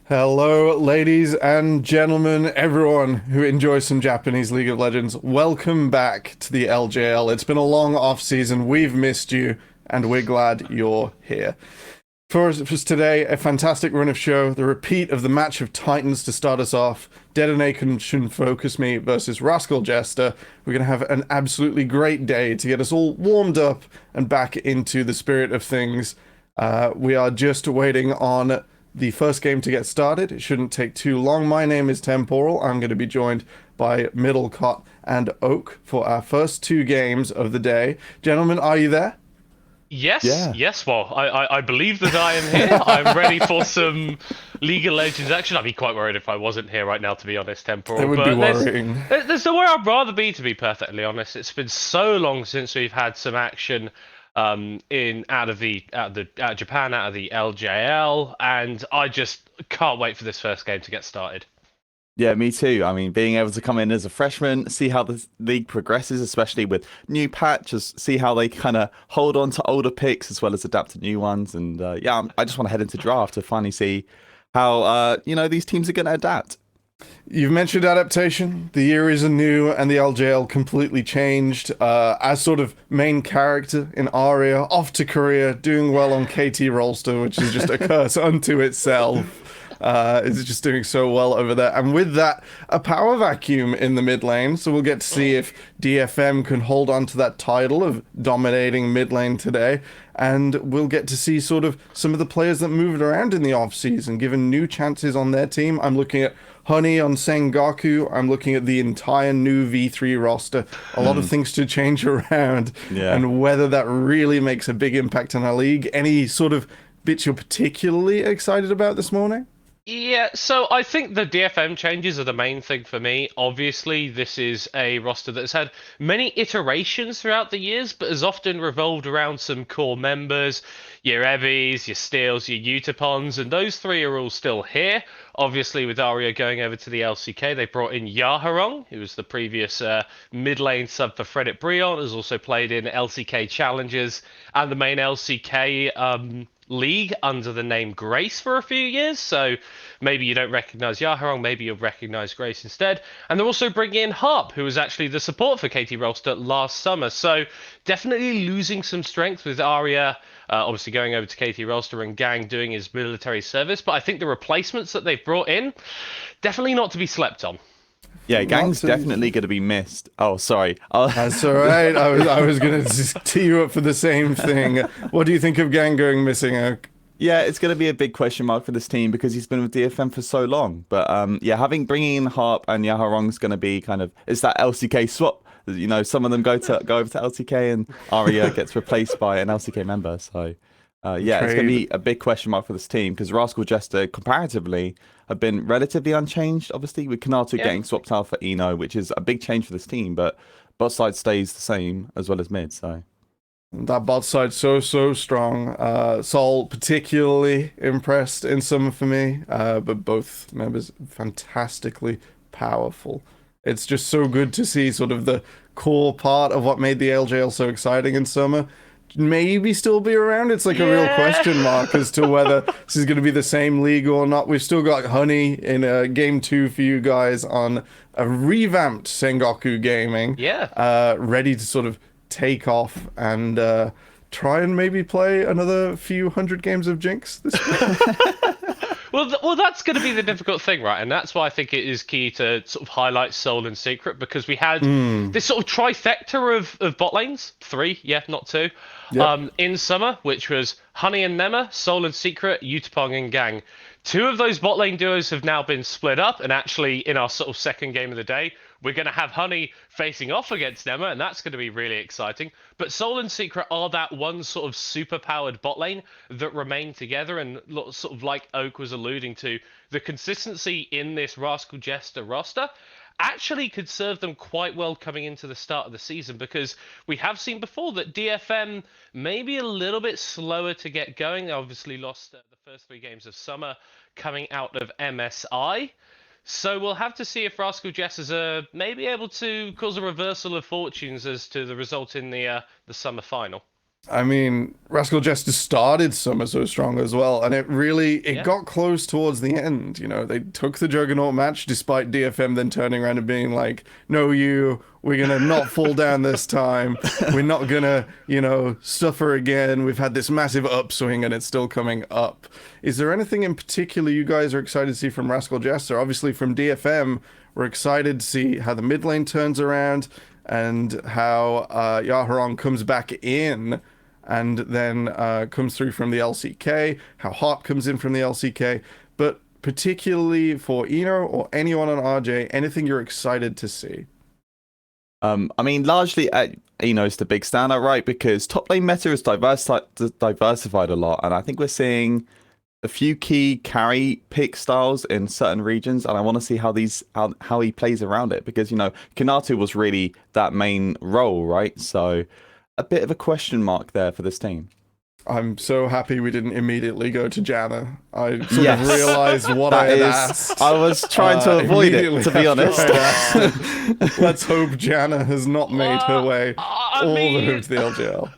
Hello, ladies and gentlemen, everyone who enjoys some Japanese League of Legends. Welcome back to the LJL. It's been a long off season. We've missed you, and we're glad you're here. For us today, a fantastic run of show, the repeat of the match of Titans to start us off. Detention FocusMe versus Rascal Jester. We're going to have an absolutely great day to get us all warmed up and back into the spirit of things. We are just waiting on the first game to get started. It shouldn't take too long. My name is Temporal. I'm going to be joined by Middlecott and Oak for our first two games of the day. Gentlemen, are you there? Yes, Yeah, yes. Well, I believe that I am here. I'm ready for some League of Legends action. I'd be quite worried if I wasn't here right now, to be honest, It Temporal. would be But worrying. there's nowhere I'd rather be, to be perfectly honest. It's been so long since we've had some action in out of Japan, out of the LJL, and I just can't wait for this first game to get started. yeah, me too. I mean, being able to come in as a freshman, see how the league progresses, especially with new patches, see how they kind of hold on to older picks as well as adapt to new ones. And I just want to head into draft to finally see how these teams are going to adapt. You've mentioned adaptation. The year is anew, and the LJL completely changed. As sort of main character in Aria, off to Korea, doing well on KT Rolster, which is just a curse unto itself. Is just doing so well over there. And with that, a power vacuum in the mid lane. So we'll get to see if DFM can hold on to that title of dominating mid lane today. And we'll get to see sort of some of the players that moved around in the offseason, given new chances on their team. I'm looking at Honey on Sengoku. I'm looking at the entire new V3 roster. A lot of things to change around. Yeah. And whether that really makes a big impact on our league. Any sort of bits you're particularly excited about this morning? Yeah, so I think the DFM changes are the main thing for me. Obviously, this is a roster that's had many iterations throughout the years, but has often revolved around some core members, your Evies, your Steels, your Utapons, and those three are all still here. Obviously, with Aria going over to the LCK, they brought in Yaharong, who was the previous mid lane sub for Fredit Brion, has also played in LCK Challenges and the main LCK league under the name Grace for a few years. So maybe you don't recognize Yaharong, maybe you'll recognize Grace instead. And they're also bringing in Harp, who was actually the support for KT Rolster last summer. So definitely losing some strength with Arya. Obviously going over to KT Rolster and Gang doing his military service, but I think the replacements that they've brought in, definitely not to be slept on. Yeah, Not Gang's to. definitely going to be missed. Oh, sorry. That's all right. I was gonna just tee you up for the same thing. What do you think of Gang going missing, Oak? Yeah, it's going to be a big question mark for this team because he's been with DFM for so long. But yeah, bringing in Harp and Yaharong's going to be kind of it's that LCK swap. You know, some of them go over to LCK and Arya gets replaced by an LCK member. So yeah, it's going to Trade. be a big question mark for this team because Rascal Jester comparatively have been relatively unchanged. Obviously, with Kanatu Yeah. getting swapped out for Eno, which is a big change for this team, but bot side stays the same as well as mid. So. That bot side so strong. Sol particularly impressed in some for me, but both members fantastically powerful. It's just so good to see sort of the core part of what made the LJL so exciting in summer. Maybe still be around. It's like a real Yeah. question mark as to whether this is going to be the same league or not. We've still got Honey in game two for you guys on a revamped Sengoku Gaming, Yeah. ready to sort of take off and try and maybe play another few hundred games of Jinx this week. Well, that's going to be the difficult thing, right? And that's why I think it is key to sort of highlight Soul and Secret because we had this sort of trifecta of bot lanes, three, yeah, not two, Yep. in summer, which was Honey and Nema, Soul and Secret, Yutapong and Gang. Two of those bot lane duos have now been split up, and actually, in our sort of second game of the day, we're going to have Honey facing off against Nema, and that's going to be really exciting. But Soul and Secret are that one sort of super powered bot lane that remain together, and sort of like Oak was alluding to, the consistency in this Rascal Jester roster actually could serve them quite well coming into the start of the season because we have seen before that DFM may be a little bit slower to get going. They obviously lost the first three games of summer coming out of MSI. So we'll have to see if Rascal Jesters are maybe able to cause a reversal of fortunes as to the result in the summer final. I mean, Rascal Jester started summer so strong as well, and it got close towards the end. You know, they took the Juggernaut match despite DFM then turning around and being like, "No, we're gonna not fall down this time. We're not gonna, suffer again. We've had this massive upswing, and it's still coming up." Is there anything in particular you guys are excited to see from Rascal Jester? Obviously, from DFM, we're excited to see how the mid lane turns around and how Yaharon comes back in and then comes through from the LCK, how Hot comes in from the LCK, but particularly for Eno or anyone on RJ, anything you're excited to see? I mean, largely, Eno's the big standout, right? Because top lane meta is diversified a lot, and I think we're seeing a few key carry pick styles in certain regions, and I want to see how he plays around it, because Kanatu was really that main role, right? So a bit of a question mark there for this team. I'm so happy we didn't immediately go to Janna. I sort of realized what I had asked. I was trying to avoid it, to be honest. Let's hope Janna has not made her way all the way to the LJL.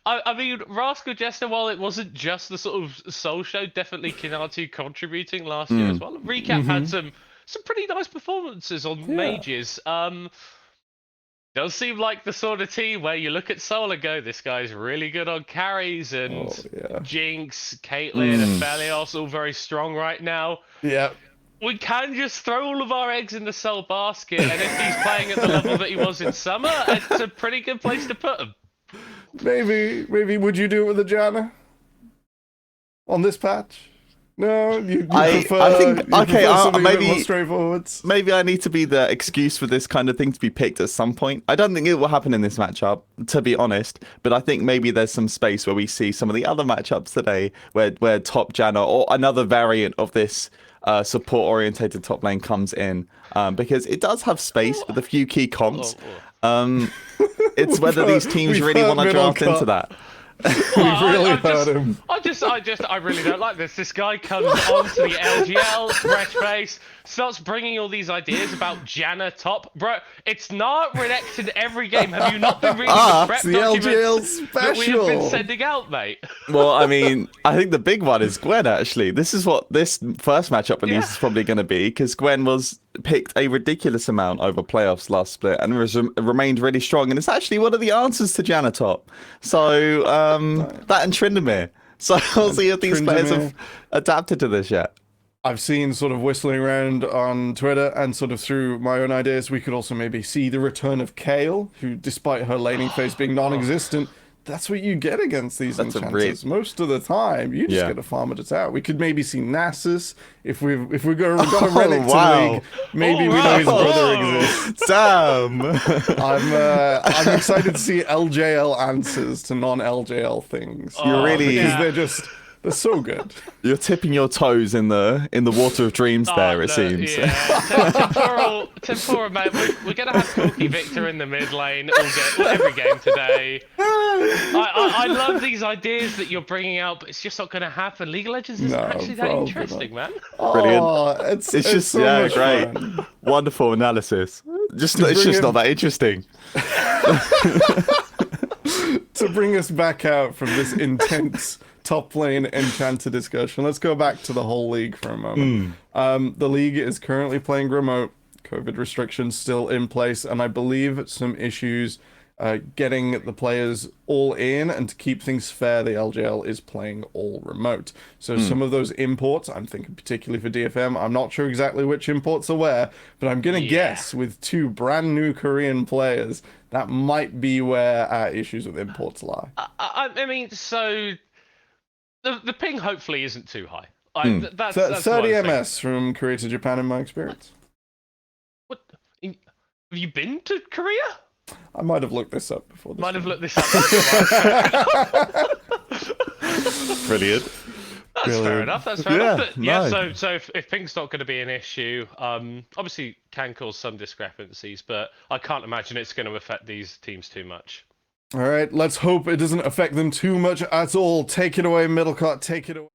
I mean, Rascal Jester, while it wasn't just the sort of soul show, definitely Kinatu contributing last year as well. Recap had some pretty nice performances on mages. Does seem like the sort of team where you look at Soul and go, this guy's really good on carries, and Jinx, Caitlyn, and Felios all very strong right now. Yeah. We can just throw all of our eggs in the Soul basket, and if he's playing at the level that he was in summer, it's a pretty good place to put him. Maybe would you do it with a Janna on this patch? No, you prefer, I think something maybe a bit more straightforward. Maybe I need to be the excuse for this kind of thing to be picked at some point. I don't think it will happen in this matchup, to be honest. But I think maybe there's some space where we see some of the other matchups today, where top Janna or another variant of this support-orientated top lane comes in, because it does have space with a few key comps. It's whether these teams really want to draft into that. We've really hurt him. I really don't like this. This guy comes onto the LGL, fresh face, starts bringing all these ideas about Janna top. Bro, it's not Renekton every game. Have you not been reading the prep documents that we have been sending out, mate? Well, I mean, I think the big one is Gwen, actually. This is what this first matchup at least is probably going to be, because Gwen was picked a ridiculous amount over playoffs last split and remained really strong, and it's actually one of the answers to Janna top. So that and Tryndamere. So we'll see if these players have adapted to this yet. I've seen sort of whistling around on Twitter, and sort of through my own ideas, we could also maybe see the return of Kayle, who, despite her laning phase being non-existent, that's what you get against these enchanters. Most of the time, you just get to farm it out. We could maybe see Nasus if we've got a Renekton league. Maybe we know his brother exists. Damn. I'm excited to see LJL answers to non-LJL things. Because they're so good. You're tipping your toes in the water of dreams there, it seems. Yeah. Temporal, man. We're going to have Corky Victor in the mid lane every game today. I love these ideas that you're bringing out, but it's just not going to happen. League of Legends isn't actually that interesting, man. Brilliant. It's just so much great. Fun. Wonderful analysis. It's just not that interesting. To bring us back out from this intense top lane enchanter discussion, let's go back to the whole league for a moment. The league is currently playing remote. COVID restrictions still in place, and I believe some issues getting the players all in, and to keep things fair, the LJL is playing all remote. So some of those imports, I'm thinking particularly for DFM, I'm not sure exactly which imports are where, but I'm going to guess with two brand new Korean players, that might be where our issues with imports lie. I mean, so the ping hopefully isn't too high. That's 30 ms from Korea to Japan in my experience. What? Have you been to Korea? I might have looked this up before this. Brilliant. That's fair enough. That's fair enough. But, so if ping's not going to be an issue, obviously can cause some discrepancies, but I can't imagine it's going to affect these teams too much. All right, let's hope it doesn't affect them too much at all. Take it away, Middlecott. Take it away.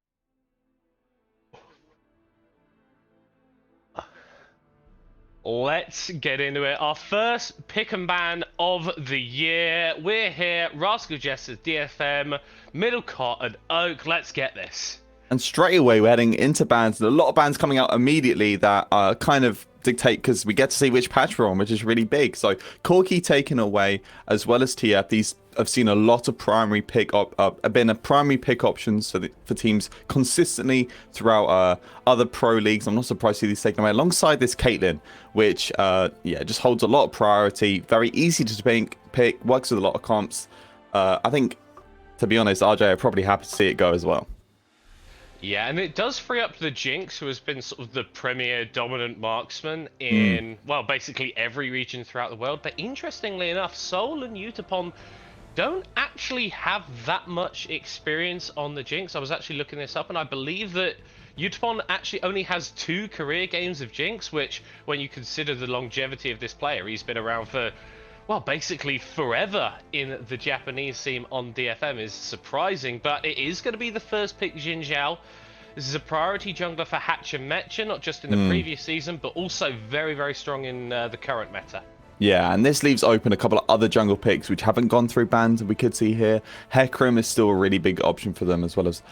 Let's get into it. Our first pick and ban of the year. We're here, Rascal Jester, DFM, Middle Cot and Oak. Let's get this. And straight away, we're heading into bans. A lot of bans coming out immediately that kind of dictate, because we get to see which patch we're on, which is really big. So Corki taken away, as well as TF. These have seen a lot of primary pick primary pick options for teams consistently throughout other pro leagues. I'm not surprised to see these taken away alongside this Caitlyn, which just holds a lot of priority. Very easy to pick, works with a lot of comps. I think, to be honest, RJ are probably happy to see it go as well. Yeah, and it does free up the Jinx, who has been sort of the premier dominant marksman in, well, basically every region throughout the world. But interestingly enough, Seoul and Utapon don't actually have that much experience on the Jinx. I was actually looking this up, and I believe that Utapon actually only has 2 career games of Jinx, which, when you consider the longevity of this player, he's been around for, well, basically forever in the Japanese scene on DFM, is surprising. But it is going to be the first pick, Jin Zhao. This is a priority jungler for Hatch and Mecha, not just in the previous season, but also very, very strong in the current meta. Yeah, and this leaves open a couple of other jungle picks which haven't gone through bans we could see here. Hecarim is still a really big option for them, as well as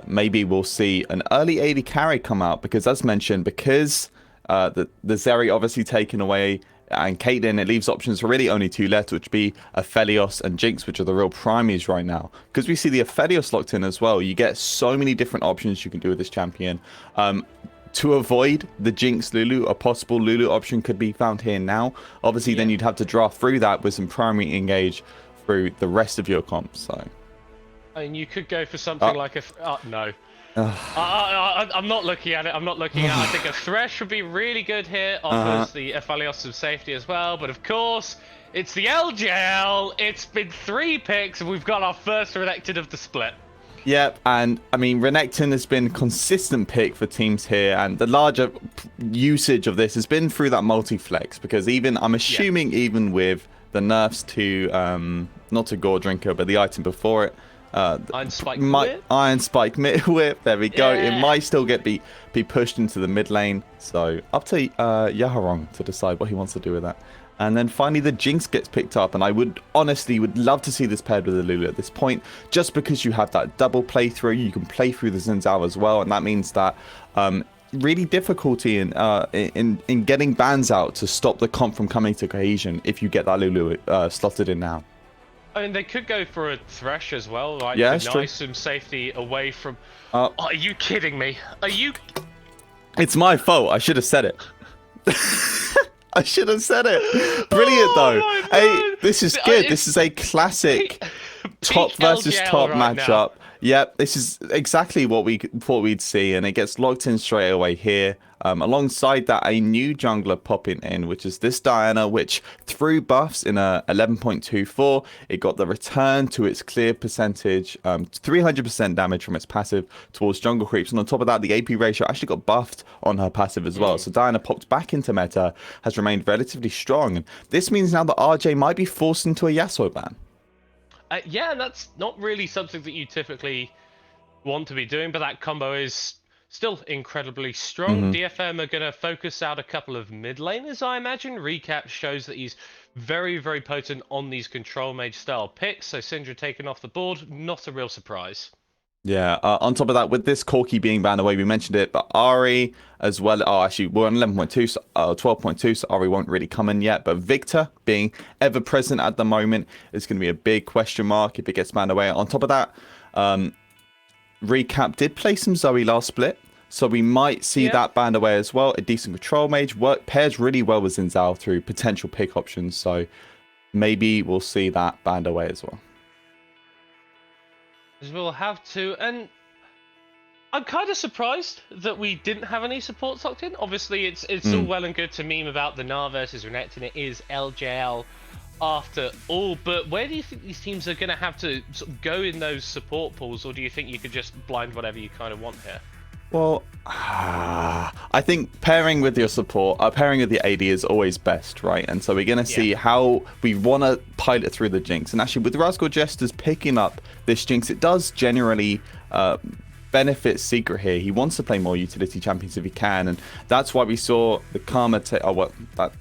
maybe we'll see an early AD carry come out, because as mentioned, because the Zeri obviously taken away, and Caitlyn, it leaves options for really only 2 left, which would be Aphelios and Jinx, which are the real primaries right now. Because we see the Aphelios locked in as well, you get so many different options you can do with this champion. To avoid the Jinx Lulu, a possible Lulu option could be found here now. Obviously, then you'd have to draft through that with some primary engage through the rest of your comps. So, I mean, you could go for something like a... no. I'm not looking at it. I'm not looking at it. I think a Thresh would be really good here. Offers the Aphelios some safety as well. But of course, it's the LJL. It's been 3 picks, and we've got our first Renekton of the split. Yep, and I mean, Renekton has been a consistent pick for teams here, and the larger usage of this has been through that multi-flex, because I'm assuming even with the nerfs to, not to Gore Drinker, but the item before it, Iron Spike Whip. Iron Spike Whip, there we go. Yeah. It might still be pushed into the mid lane, so up to Yaharong to decide what he wants to do with that. And then finally the Jinx gets picked up, and I would love to see this paired with a Lulu at this point, just because you have that double playthrough. You can play through the Xin Zhao as well, and that means that really difficulty in getting bans out to stop the comp from coming to cohesion if you get that Lulu slotted in now. I mean, they could go for a Thresh as well, like deny some safety away from... Oh, are you kidding me? Are you... It's my fault. I should have said it. I should have said it. Brilliant, though. Hey, this is good. This is a classic top versus top matchup. Yep, this is exactly what we thought we'd see, and it gets locked in straight away here. Alongside that, a new jungler popping in, which is this Diana, which threw buffs in a 11.24. It got the return to its clear percentage, 300% damage from its passive towards jungle creeps. And on top of that, the AP ratio actually got buffed on her passive as well. So Diana popped back into meta, has remained relatively strong. And this means now that RJ might be forced into a Yasuo ban. Yeah, that's not really something that you typically want to be doing, but that combo is still incredibly strong. DFM are going to focus out a couple of mid laners, I imagine. Recap shows that he's very, very potent on these control mage style picks, so Syndra taken off the board, not a real surprise. Yeah, on top of that, with this Corki being banned away, we mentioned it, but Ari as well. Oh, actually, we're on 11.2, so 12.2, so Ari won't really come in yet. But Victor being ever present at the moment is going to be a big question mark if it gets banned away. On top of that, Recap did play some Zoe last split, so we might see that banned away as well. A decent control mage pairs really well with Xin Zhao through potential pick options, so maybe we'll see that banned away as well. We'll have to, and I'm kind of surprised that we didn't have any supports locked in. Obviously, it's all well and good to meme about the Gnar versus Renekton. It is LJL after all, but where do you think these teams are going to have to sort of go in those support pools, or do you think you could just blind whatever you kind of want here? Well, I think pairing with your support, pairing with the AD is always best, right? And so we're going to see how we want to pilot through the Jinx. And actually, with Rascal Jesters picking up this Jinx, it does generally benefits Secret here. He wants to play more utility champions if he can, and that's why we saw the Karma that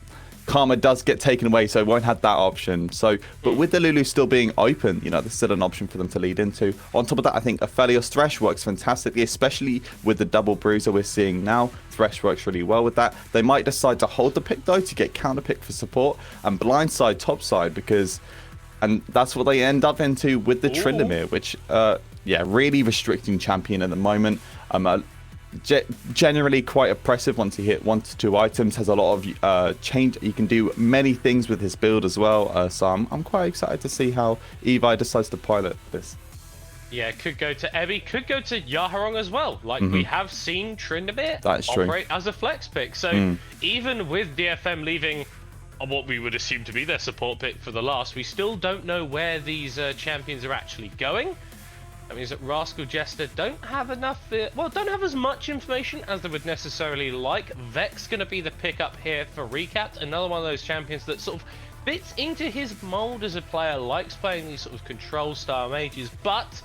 Karma does get taken away, so it won't have that option. So, but with the Lulu still being open, you know, there's still an option for them to lead into. On top of that, I think Aphelios Thresh works fantastically, especially with the double bruiser we're seeing now. Thresh works really well with that. They might decide to hold the pick though to get counter pick for support and blindside topside and that's what they end up into with the Tryndamere, which yeah, really restricting champion at the moment. Generally quite oppressive once you hit 1 to 2 items, has a lot of change. You can do many things with his build as well, so I'm quite excited to see how Evi decides to pilot this. Yeah, could go to Ebby, could go to Yaharong as well. Like, we have seen Tryndamere operate as a flex pick. So even with DFM leaving what we would assume to be their support pick for the last, we still don't know where these champions are actually going. That means that Rascal Jester don't have enough, don't have as much information as they would necessarily like. Vex going to be the pickup here for Recapped, another one of those champions that sort of fits into his mold as a player, likes playing these sort of control style mages, but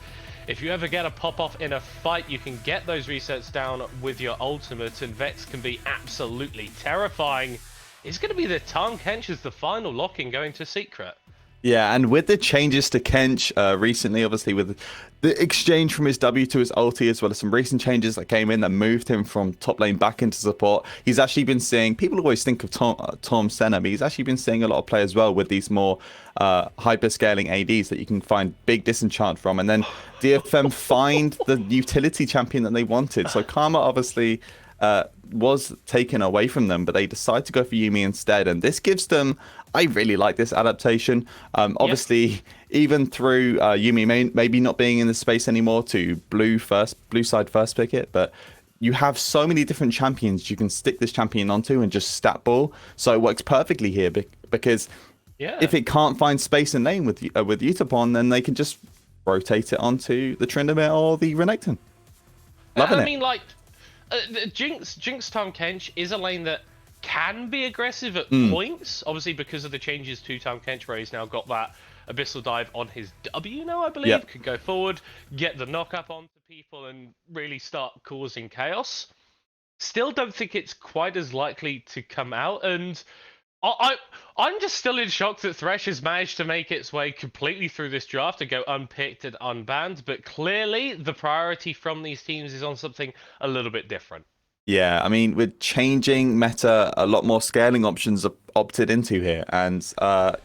if you ever get a pop-off in a fight, you can get those resets down with your ultimate, and Vex can be absolutely terrifying. It's going to be the Tahm Kench as the final lock-in going to Secret. Yeah, and with the changes to Kench recently, obviously with the exchange from his W to his ulti, as well as some recent changes that came in that moved him from top lane back into support, he's actually been seeing, people always think of Tom Senna, but he's actually been seeing a lot of play as well with these more hyper-scaling ADs that you can find big disenchant from, and then DFM find the utility champion that they wanted. So Karma obviously was taken away from them, but they decide to go for Yuumi instead, and this gives them, I really like this adaptation. Obviously, even through Yuumi maybe not being in the space anymore to blue side first pick it, but you have so many different champions you can stick this champion onto and just stat ball. So it works perfectly here because if it can't find space and lane with Utapon, then they can just rotate it onto the Tryndamere or the Renekton. Loving it. I mean, like, Jinx Tahm Kench is a lane that can be aggressive at points, obviously because of the changes to Tahm Kench, where he's now got that Abyssal Dive on his W now, I believe. Can go forward, get the knock up onto people, and really start causing chaos. Still don't think it's quite as likely to come out, and I'm just still in shock that Thresh has managed to make its way completely through this draft and go unpicked and unbanned, but clearly the priority from these teams is on something a little bit different. Yeah, I mean, with changing meta, a lot more scaling options are opted into here, and I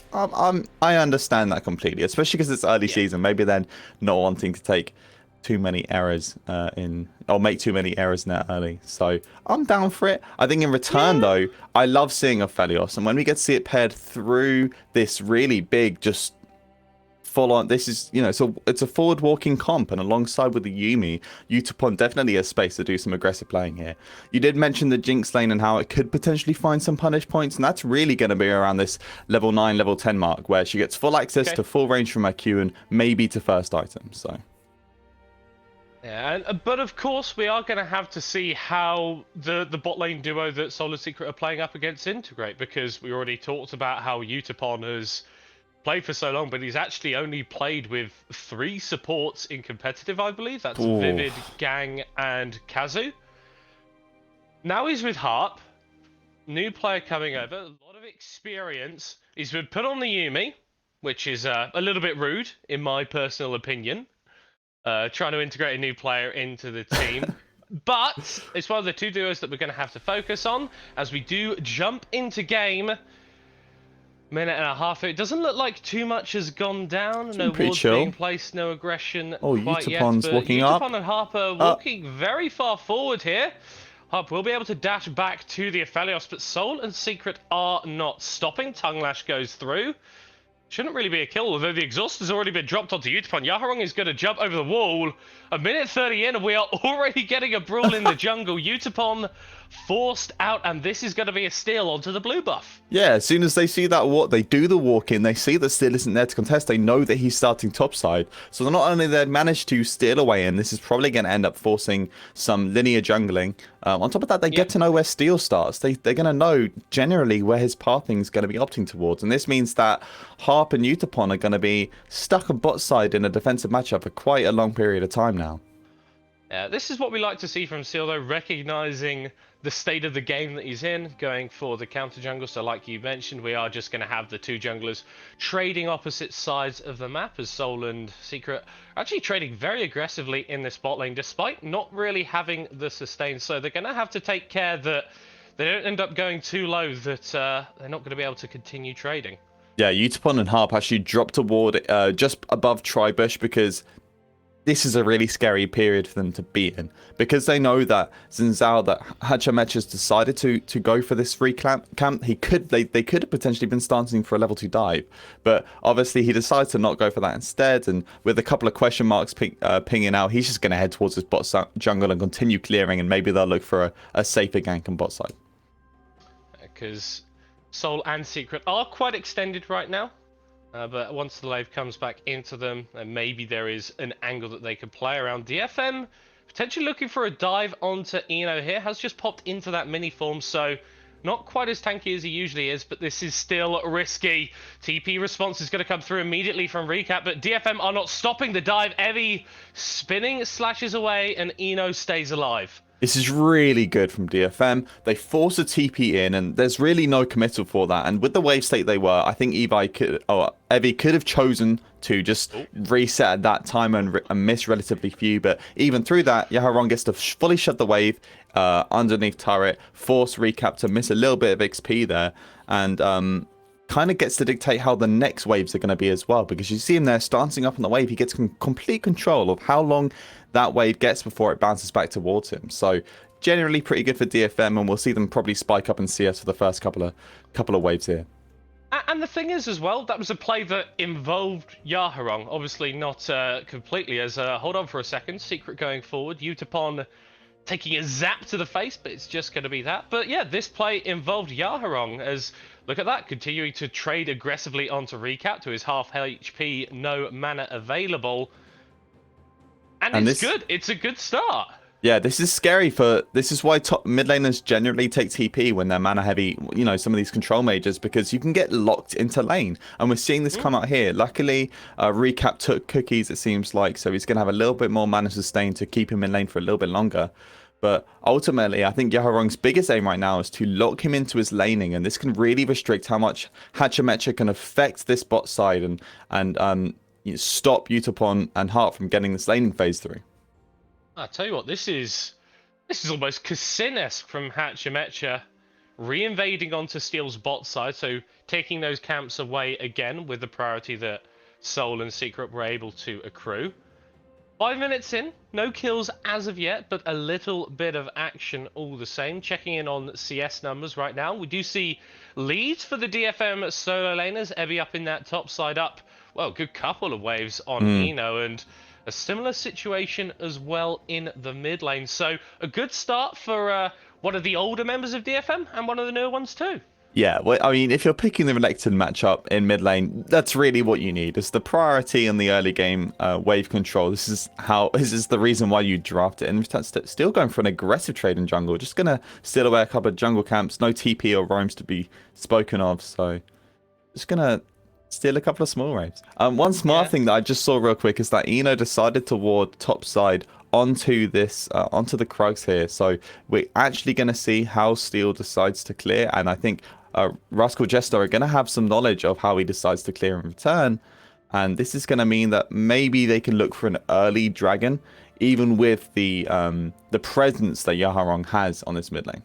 understand that completely, especially because it's early season. Maybe they're not wanting to take too many errors or make too many errors now early. So I'm down for it. I think in return, though, I love seeing Aphelios, and when we get to see it paired through this really big, just full on, this is, you know, so it's a forward walking comp, and alongside with the Yuumi, Utapon definitely has space to do some aggressive playing here. You did mention the Jinx lane and how it could potentially find some punish points, and that's really going to be around this level 9, level 10 mark, where she gets full access to full range from her Q and maybe to first item. So yeah, but of course we are going to have to see how the bot lane duo that Solid Secret are playing up against integrate, because we already talked about how Utapon has played for so long, but he's actually only played with 3 supports in competitive, I believe. That's Vivid, Gang, and Kazu. Now he's with Harp, new player coming over, a lot of experience. He's been put on the Yuumi, which is a little bit rude, in my personal opinion. Trying to integrate a new player into the team. But it's one of the 2 duos that we're going to have to focus on as we do jump into game. Minute and a half. It doesn't look like too much has gone down. No wards being placed, no aggression quite yet. Utapon's walking up. Utapon and Harp are walking very far forward here. Harp will be able to dash back to the Aphelios, but Soul and Secret are not stopping. Tongue Lash goes through. Shouldn't really be a kill, although the exhaust has already been dropped onto Utapon. Yaharong is going to jump over the wall. A minute 30 in, and we are already getting a brawl in the jungle. Utapon forced out, and this is going to be a steal onto the blue buff. Yeah, as soon as they see that they do the walk in, they see that Steal isn't there to contest, they know that he's starting topside. So not only they managed to steal away, and this is probably going to end up forcing some linear jungling. On top of that, they get to know where Steal starts. They're going to know generally where his pathing is going to be opting towards, and this means that Harp and Utapon are going to be stuck on bot side in a defensive matchup for quite a long period of time now. This is what we like to see from Seal, though, recognizing the state of the game that he's in, going for the counter jungle. So like you mentioned, we are just going to have the two junglers trading opposite sides of the map, as Soul and Secret are actually trading very aggressively in this bot lane, despite not really having the sustain. So they're going to have to take care that they don't end up going too low, that they're not going to be able to continue trading. Yeah, Utapon and Harp actually dropped a ward just above Tribush because this is a really scary period for them to be in, because they know that Zinzao, that Hachimech has decided to go for this free camp. They could have potentially been starting for a level 2 dive, but obviously he decides to not go for that instead. And with a couple of question marks pinging out, he's just going to head towards his bot jungle and continue clearing, and maybe they'll look for a safer gank on bot side. Because Soul and Secret are quite extended right now. But once the wave comes back into them, maybe there is an angle that they could play around. DFM potentially looking for a dive onto Eno here. Has just popped into that mini form, so not quite as tanky as he usually is, but this is still risky. TP response is going to come through immediately from Recap, but DFM are not stopping the dive. Evie spinning, slashes away, and Eno stays alive. This is really good from DFM. They force a TP in, and there's really no committal for that. And with the wave state they were, I think Evie could have chosen to just reset at that time and miss relatively few. But even through that, Yaharon gets to fully shut the wave underneath turret, force Recap to miss a little bit of XP there, and kind of gets to dictate how the next waves are going to be as well, because you see him there starting up on the wave. He gets complete control of how long that wave gets before it bounces back towards him. So generally pretty good for DFM, and we'll see them probably spike up in CS for the first couple of waves here. And the thing is as well, that was a play that involved Yaharong. Obviously not completely, as hold on for a second, Secret going forward, Utapon taking a zap to the face, but it's just going to be that. But yeah, this play involved Yaharong, as look at that, continuing to trade aggressively onto Recap to his half HP, no mana available. And it's good. It's a good start. Yeah, this is scary this is why top mid laners generally take TP when they're mana heavy, you know, some of these control mages, because you can get locked into lane. And we're seeing this come out here. Luckily, Recap took cookies, it seems like, so he's going to have a little bit more mana sustain to keep him in lane for a little bit longer. But ultimately, I think Yaharong's biggest aim right now is to lock him into his laning, and this can really restrict how much Hachimecha can affect this bot side and stop Utapon and Heart from getting this laning phase through. I tell you what, this is almost Kassin-esque from Hachimecha, reinvading onto Steel's bot side, so taking those camps away again with the priority that Soul and Secret were able to accrue. 5 minutes in, no kills as of yet, but a little bit of action all the same. Checking in on CS numbers right now, we do see leads for the DFM solo laners. Evie up in that top side up. Well, good couple of waves on Eno, and a similar situation as well in the mid lane. So a good start for one of the older members of DFM and one of the newer ones too. Yeah, well, I mean, if you're picking the Renekton matchup in mid lane, that's really what you need. It's the priority in the early game wave control. This is the reason why you draft it. And still going for an aggressive trade in jungle. Just going to steal away a couple of jungle camps. No TP or roams to be spoken of. So just going to steal a couple of small waves. One smart thing that I just saw real quick is that Eno decided to ward top side onto this onto the Krugs here. So we're actually going to see how Steel decides to clear, and I think Rascal Jester are going to have some knowledge of how he decides to clear in return, and this is going to mean that maybe they can look for an early dragon, even with the presence that Yaharong has on this mid lane.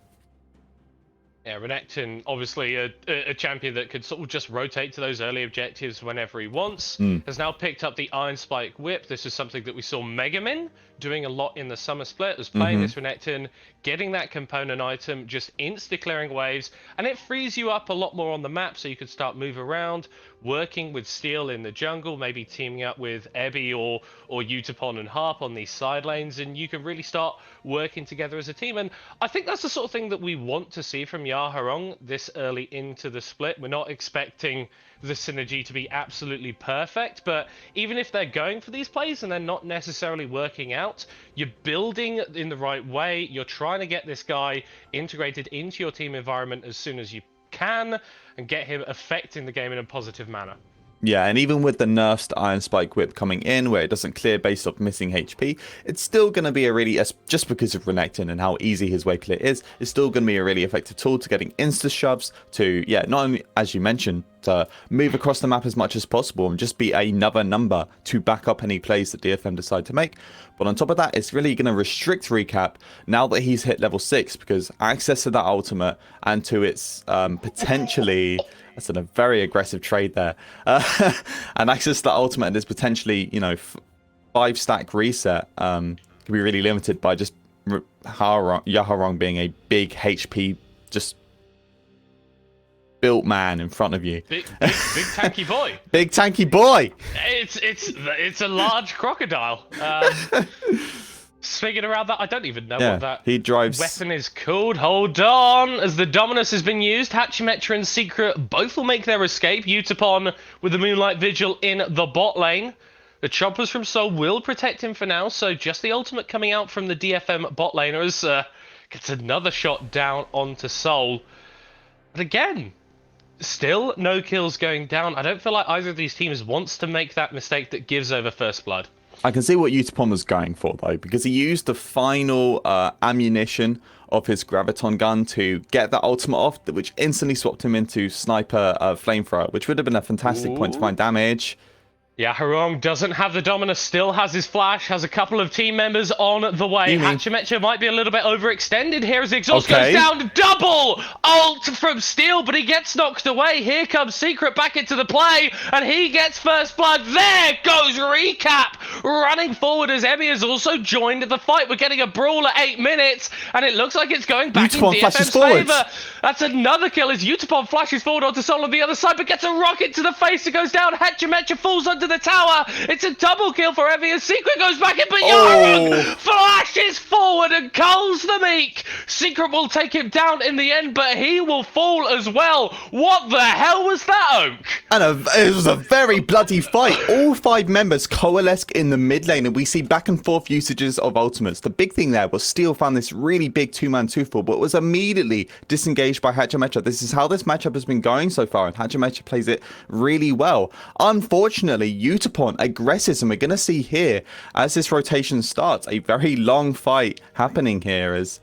Yeah, Renekton, obviously a champion that could sort of just rotate to those early objectives whenever he wants, has now picked up the Iron Spike Whip. This is something that we saw Megamin doing a lot in the summer split, was playing this Renekton, getting that component item, just insta-clearing waves, and it frees you up a lot more on the map, so you can start move around, working with Steel in the jungle, maybe teaming up with Ebby or Utapon and Harp on these side lanes, and you can really start working together as a team. And I think that's the sort of thing that we want to see from Yaharong this early into the split. We're not expecting the synergy to be absolutely perfect, but even if they're going for these plays and they're not necessarily working out, you're building in the right way, you're trying to get this guy integrated into your team environment as soon as you can and get him affecting the game in a positive manner. Yeah, and even with the nerfs to Iron Spike Whip coming in, where it doesn't clear based off missing HP, it's still going to be a really, just because of Renekton and how easy his wave clear is, it's still going to be a really effective tool to getting insta-shoves, to, yeah, not only, as you mentioned, to move across the map as much as possible and just be another number to back up any plays that DFM decide to make. But on top of that, it's really going to restrict Recap now that he's hit level 6, because access to that ultimate and to its potentially... That's a very aggressive trade there. And access to the ultimate and this potentially, 5-stack reset can be really limited by just Yaharong being a big HP, just built man in front of you. Big tanky boy. Big tanky boy. It's a large crocodile. Swinging around that, I don't even know what that he drives... weapon is called. Hold on, as the Dominus has been used, Hachimetra and Secret both will make their escape. Utapon with the Moonlight Vigil in the bot lane. The Choppers from Soul will protect him for now, so just the ultimate coming out from the DFM bot laners gets another shot down onto Soul. But again, still no kills going down. I don't feel like either of these teams wants to make that mistake that gives over first blood. I can see what Utapon was going for, though, because he used the final ammunition of his Graviton gun to get that ultimate off, which instantly swapped him into Sniper Flamethrower, which would have been a fantastic point to find damage. Yaharong doesn't have the Dominus, still has his flash, has a couple of team members on the way. Hachimetra might be a little bit overextended here as the exhaust goes down. Double ult from Steel, but he gets knocked away. Here comes Secret back into the play, and he gets first blood. There goes Recap running forward as Emmy has also joined the fight. We're getting a brawl at 8 minutes, and it looks like it's going back in DFM's favour. That's another kill as Utapon flashes forward onto Soul on the other side, but gets a rocket to the face. It goes down. Hachimetra falls onto the tower. It's a double kill for Evie as Secret goes back in, but Yaharong flashes forward and culls the Meek. Secret will take him down in the end, but he will fall as well. What the hell was that, Oak? And it was a very bloody fight. All 5 members coalesce in the mid lane, and we see back and forth usages of ultimates. The big thing there was Steel found this really big 2-man 2-fall, but was immediately disengaged by Hachimetra. This is how this matchup has been going so far, and Hachimetra plays it really well. Unfortunately, Utapon aggresses, and we're going to see here, as this rotation starts, a very long fight happening here as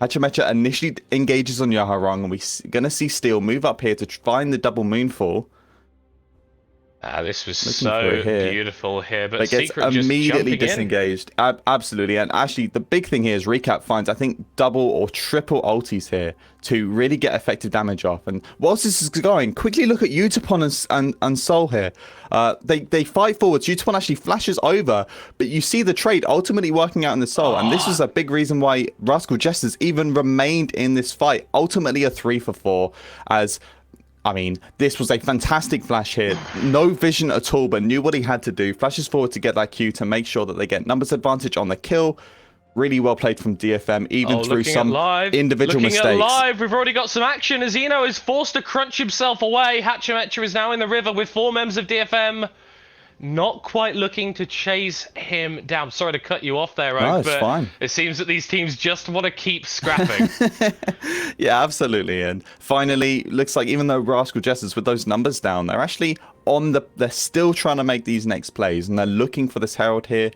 Hachimetra initially engages on Yaharong, and we're going to see Steel move up here to find the double moonfall. This was so beautiful here, but gets Secret immediately just disengaged. Absolutely, and actually the big thing here is Recap finds, I think, double or triple ultis here to really get effective damage off. And whilst this is going, quickly look at Utapon and Soul here. They fight forwards. Utapon actually flashes over, but you see the trade ultimately working out in the Soul, and this was a big reason why Rascal Jesters even remained in this fight. Ultimately a 3-for-4 as... I mean, this was a fantastic flash here. No vision at all, but knew what he had to do. Flashes forward to get that Q to make sure that they get numbers advantage on the kill. Really well played from DFM, even through some individual mistakes. Looking at live, we've already got some action as Eno is forced to crunch himself away. Hachimetra is now in the river with 4 members of DFM. Not quite looking to chase him down. Sorry to cut you off there, Oak, no, it's but fine. It seems that these teams just want to keep scrapping. Yeah, absolutely. And finally, looks like even though Rascal Jesters with those numbers down, they're actually they're still trying to make these next plays, and they're looking for this Herald here.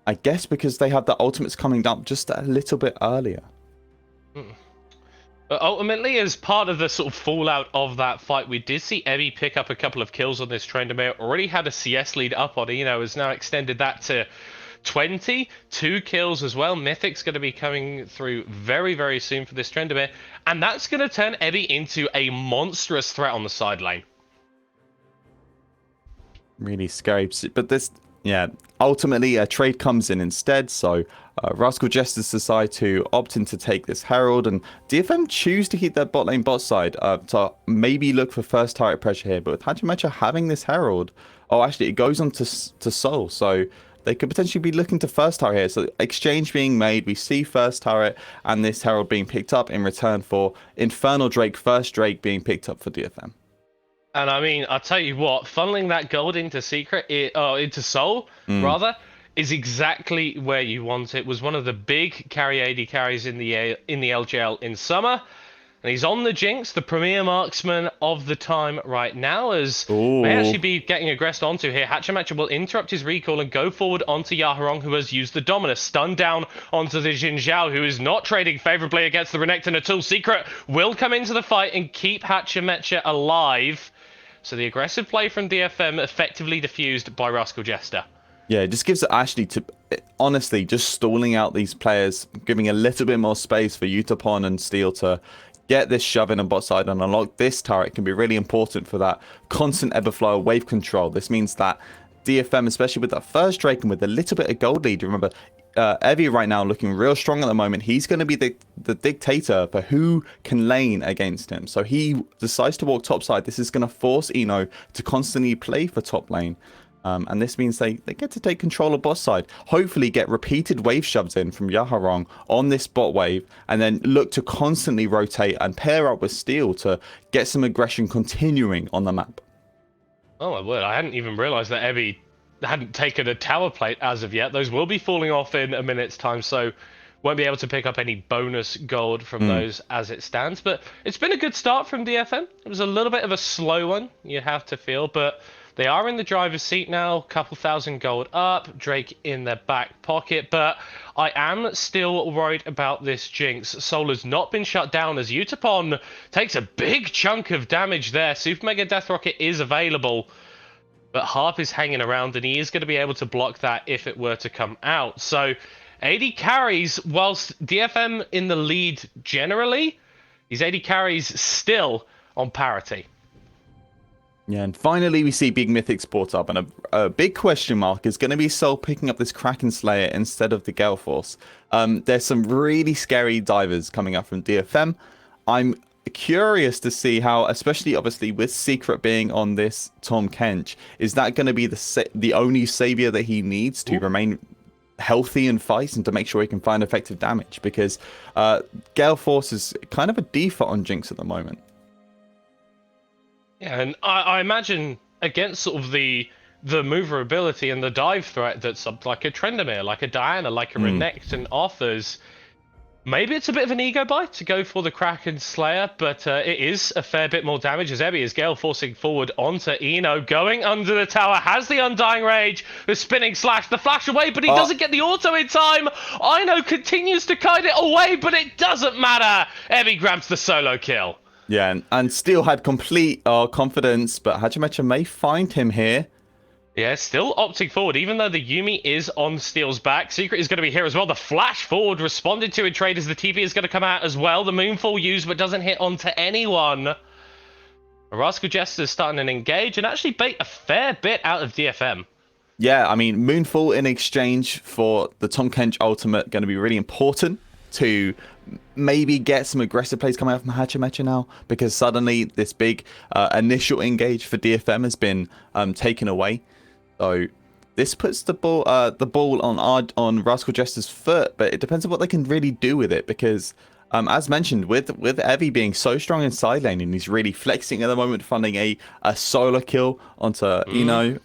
I guess because they have the ultimates coming up just a little bit earlier. But ultimately, as part of the sort of fallout of that fight, we did see Emmy pick up a couple of kills on this Tryndamere. Already had a CS lead up on Eno, has now extended that to 20. 2 kills as well. Mythic's going to be coming through very, very soon for this Tryndamere. And that's going to turn Emmy into a monstrous threat on the side lane. Really scary. But this... yeah, ultimately a trade comes in instead, so Rascal Jesters decide to opt in to take this Herald, and DFM choose to keep their bot lane bot side to maybe look for first turret pressure here, but with Hachimetra having this Herald, actually it goes on to Soul, so they could potentially be looking to first turret here. So exchange being made, we see first turret and this Herald being picked up in return for Infernal Drake, first Drake being picked up for DFM. And I mean, I'll tell you what, funneling that gold into into Soul, rather, is exactly where you want it. Was one of the big carry AD carries in the LJL in summer. And he's on the Jinx, the premier marksman of the time right now, as Ooh. may actually be getting aggressed onto here. Hatchamacher will interrupt his recall and go forward onto Yaharong, who has used the Dominus. Stun down onto the Xin Zhao, who is not trading favorably against the Renekton at all. Secret will come into the fight and keep Hatchamacher alive. So the aggressive play from DFM effectively diffused by Rascal Jester. Yeah, it just gives it Ashley to, honestly, just stalling out these players, giving a little bit more space for Utapon and Steel to get this shove in on bot side and unlock this turret can be really important for that constant everflow wave control. This means that DFM, especially with that first Drake and with a little bit of gold lead, remember, Evie right now looking real strong at the moment. He's going to be the dictator for who can lane against him. So he decides to walk topside. This is going to force Eno to constantly play for top lane. And this means they get to take control of bot side. Hopefully get repeated wave shoves in from Yaharong on this bot wave. And then look to constantly rotate and pair up with Steel to get some aggression continuing on the map. Oh my word, I hadn't even realised that Evie hadn't taken a tower plate as of yet. Those will be falling off in a minute's time, so won't be able to pick up any bonus gold from those as it stands. But it's been a good start from DFM. It was a little bit of a slow one, you have to feel, but they are in the driver's seat now, couple thousand gold up, Drake in their back pocket, but I am still worried about this Jinx. Soul has not been shut down as Utapon takes a big chunk of damage there. Super Mega Death Rocket is available, but Harp is hanging around and he is going to be able to block that if it were to come out. So AD carries, whilst DFM in the lead generally, his AD carries still on parity. Yeah, and finally we see Big Mythic sport up, and a big question mark is going to be Soul picking up this Kraken Slayer instead of the Gale Force. There's some really scary divers coming up from DFM. I'm curious to see how, especially obviously with Secret being on this Tom Kench, is that going to be the only savior that he needs to remain healthy and fight and to make sure he can find effective damage? Because Gale Force is kind of a default on Jinx at the moment. Yeah, and I imagine against sort of the moverability and the dive threat that something like a Tryndamere, like a Diana, like a Renekton offers, maybe it's a bit of an ego bite to go for the Kraken Slayer, but it is a fair bit more damage as Ebby is Gale forcing forward onto Eno, going under the tower, has the Undying Rage, the spinning slash, the flash away, but he doesn't get the auto in time. Eno continues to kite it away, but it doesn't matter. Ebby grabs the solo kill. Yeah, and Steel had complete confidence, but Hachimecha may find him here. Yeah, still opting forward, even though the Yuumi is on Steel's back. Secret is going to be here as well. The flash forward responded to in trade as the TP is going to come out as well. The Moonfall used, but doesn't hit onto anyone. Rascal Jester is starting to engage and actually bait a fair bit out of DFM. Yeah, I mean, Moonfall in exchange for the Tom Kench ultimate going to be really important to maybe get some aggressive plays coming out from Hachimecha now, because suddenly this big initial engage for DFM has been taken away. So this puts the ball on Rascal Jester's foot, but it depends on what they can really do with it, because as mentioned, with Evie being so strong in side lane and he's really flexing at the moment, funding a solo kill onto Eno.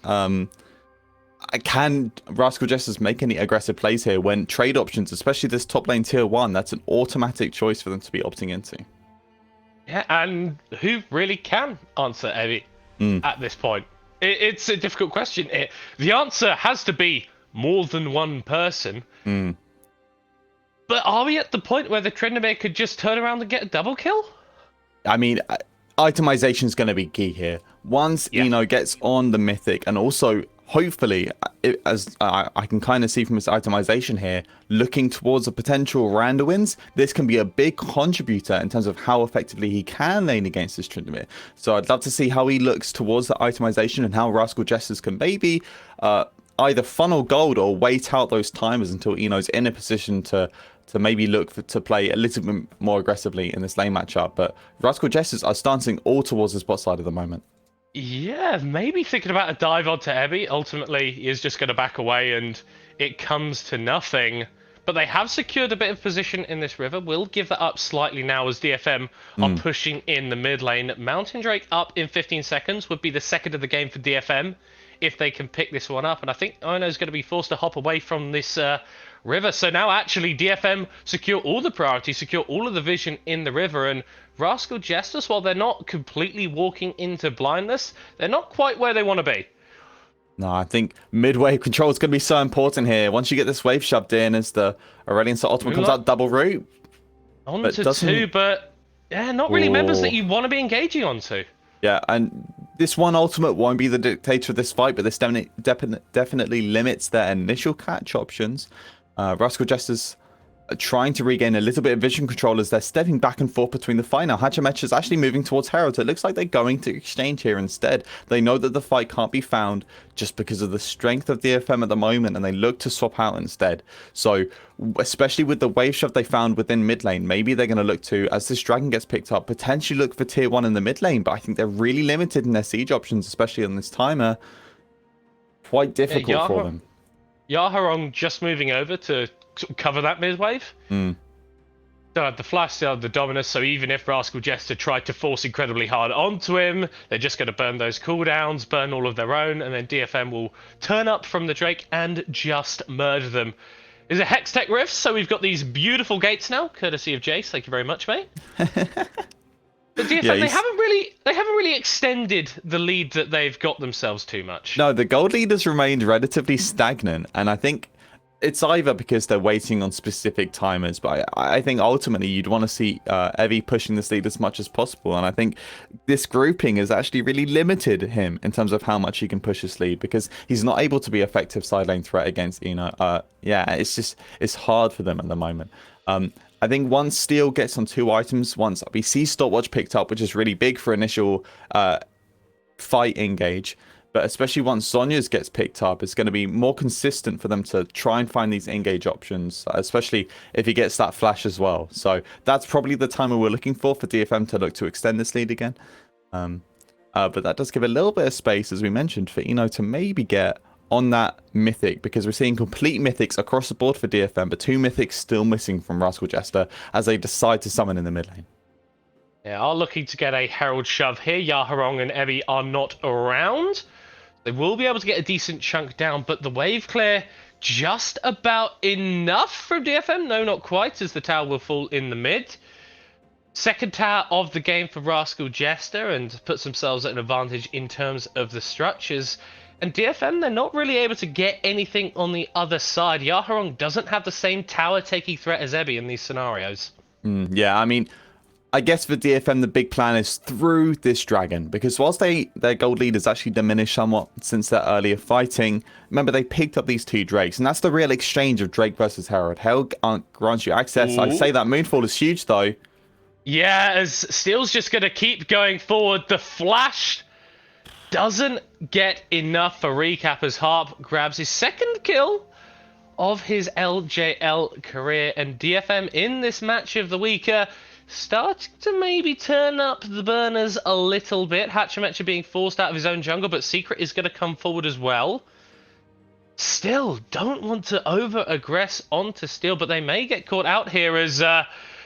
Can Rascal Jesters make any aggressive plays here when trade options, especially this top lane tier 1, that's an automatic choice for them to be opting into? Yeah, and who really can answer Evie at this point? It's a difficult question. The answer has to be more than one person. But are we at the point where the Tryndamere could just turn around and get a double kill? I mean, itemization is going to be key here. Once Eno gets on the Mythic, and also hopefully, as I can kind of see from his itemization here, looking towards a potential Randuin's, this can be a big contributor in terms of how effectively he can lane against this Tryndamere. So I'd love to see how he looks towards the itemization and how Rascal Jesters can maybe either funnel gold or wait out those timers until Eno's in a position to maybe look to play a little bit more aggressively in this lane matchup. But Rascal Jesters are starting all towards the spot side at the moment. Yeah, maybe thinking about a dive onto Ebby. Ultimately, he is just going to back away and it comes to nothing. But they have secured a bit of position in this river. We'll give that up slightly now as DFM are pushing in the mid lane. Mountain Drake up in 15 seconds would be the second of the game for DFM. if they can pick this one up. And I think Ino's going to be forced to hop away from this river. So now actually DFM secure all the priority, secure all of the vision in the river. And Rascal Jester, while they're not completely walking into blindness, they're not quite where they want to be. No, I think mid-wave control is going to be so important here. Once you get this wave shoved in as the Aurelion Sol ultimate comes out double root. On to two, but yeah, not really members that you want to be engaging onto. Yeah, and this one ultimate won't be the dictator of this fight, but this definitely limits their initial catch options. Rascal Jester's trying to regain a little bit of vision control as they're stepping back and forth between the fight. Now, Hachimecha is actually moving towards Herald. It looks like they're going to exchange here instead. They know that the fight can't be found just because of the strength of DFM at the moment, and they look to swap out instead. So, especially with the wave shove they found within mid lane, maybe they're going to look to, as this dragon gets picked up, potentially look for tier 1 in the mid lane, but I think they're really limited in their siege options, especially on this timer. Quite difficult for them. Yaharong just moving over to cover that mid wave. So the flash, the Dominus, so even if Rascal Jester tried to force incredibly hard onto him, they're just going to burn those cooldowns, burn all of their own, and then DFM will turn up from the Drake and just murder them. Is a Hextech Rift, so we've got these beautiful gates now, courtesy of Jace. Thank you very much, mate. But DFM, they haven't really extended the lead that they've got themselves too much. No, the gold lead has remained relatively stagnant, and I think it's either because they're waiting on specific timers, but I think ultimately you'd want to see Evie pushing this lead as much as possible, and I think this grouping has actually really limited him in terms of how much he can push his lead, because he's not able to be effective side lane threat against Ino. Yeah, it's hard for them at the moment. I think once Steel gets on 2 items, once we see Stopwatch picked up, which is really big for initial fight engage, but especially once Zhonya's gets picked up, it's going to be more consistent for them to try and find these engage options, especially if he gets that flash as well. So that's probably the timer we're looking for DFM to look to extend this lead again. But that does give a little bit of space, as we mentioned, for Ino to maybe get on that mythic, because we're seeing complete mythics across the board for DFM, but 2 mythics still missing from Rascal Jester as they decide to summon in the mid lane. Yeah, are looking to get a Herald shove here. Yaharong and Evie are not around. They will be able to get a decent chunk down, but the wave clear just about enough from DFM. No, not quite, as the tower will fall in the mid. Second tower of the game for Rascal Jester, and puts themselves at an advantage in terms of the structures. And DFM, they're not really able to get anything on the other side. Yaharong doesn't have the same tower-taking threat as Evie in these scenarios. Yeah, I mean, I guess for DFM, the big plan is through this dragon, because whilst their gold lead has actually diminished somewhat since their earlier fighting, remember they picked up these 2 Drakes, and that's the real exchange of Drake versus Herald. Herald grants you access. Ooh. I'd say that Moonfall is huge, though. Yeah, as Steel's just going to keep going forward. The flash doesn't get enough for Recap as Harp grabs his second kill of his LJL career, and DFM in this match of the week starting to maybe turn up the burners a little bit. Hachimecha being forced out of his own jungle, but Secret is going to come forward as well. Still don't want to over-aggress onto Steel, but they may get caught out here as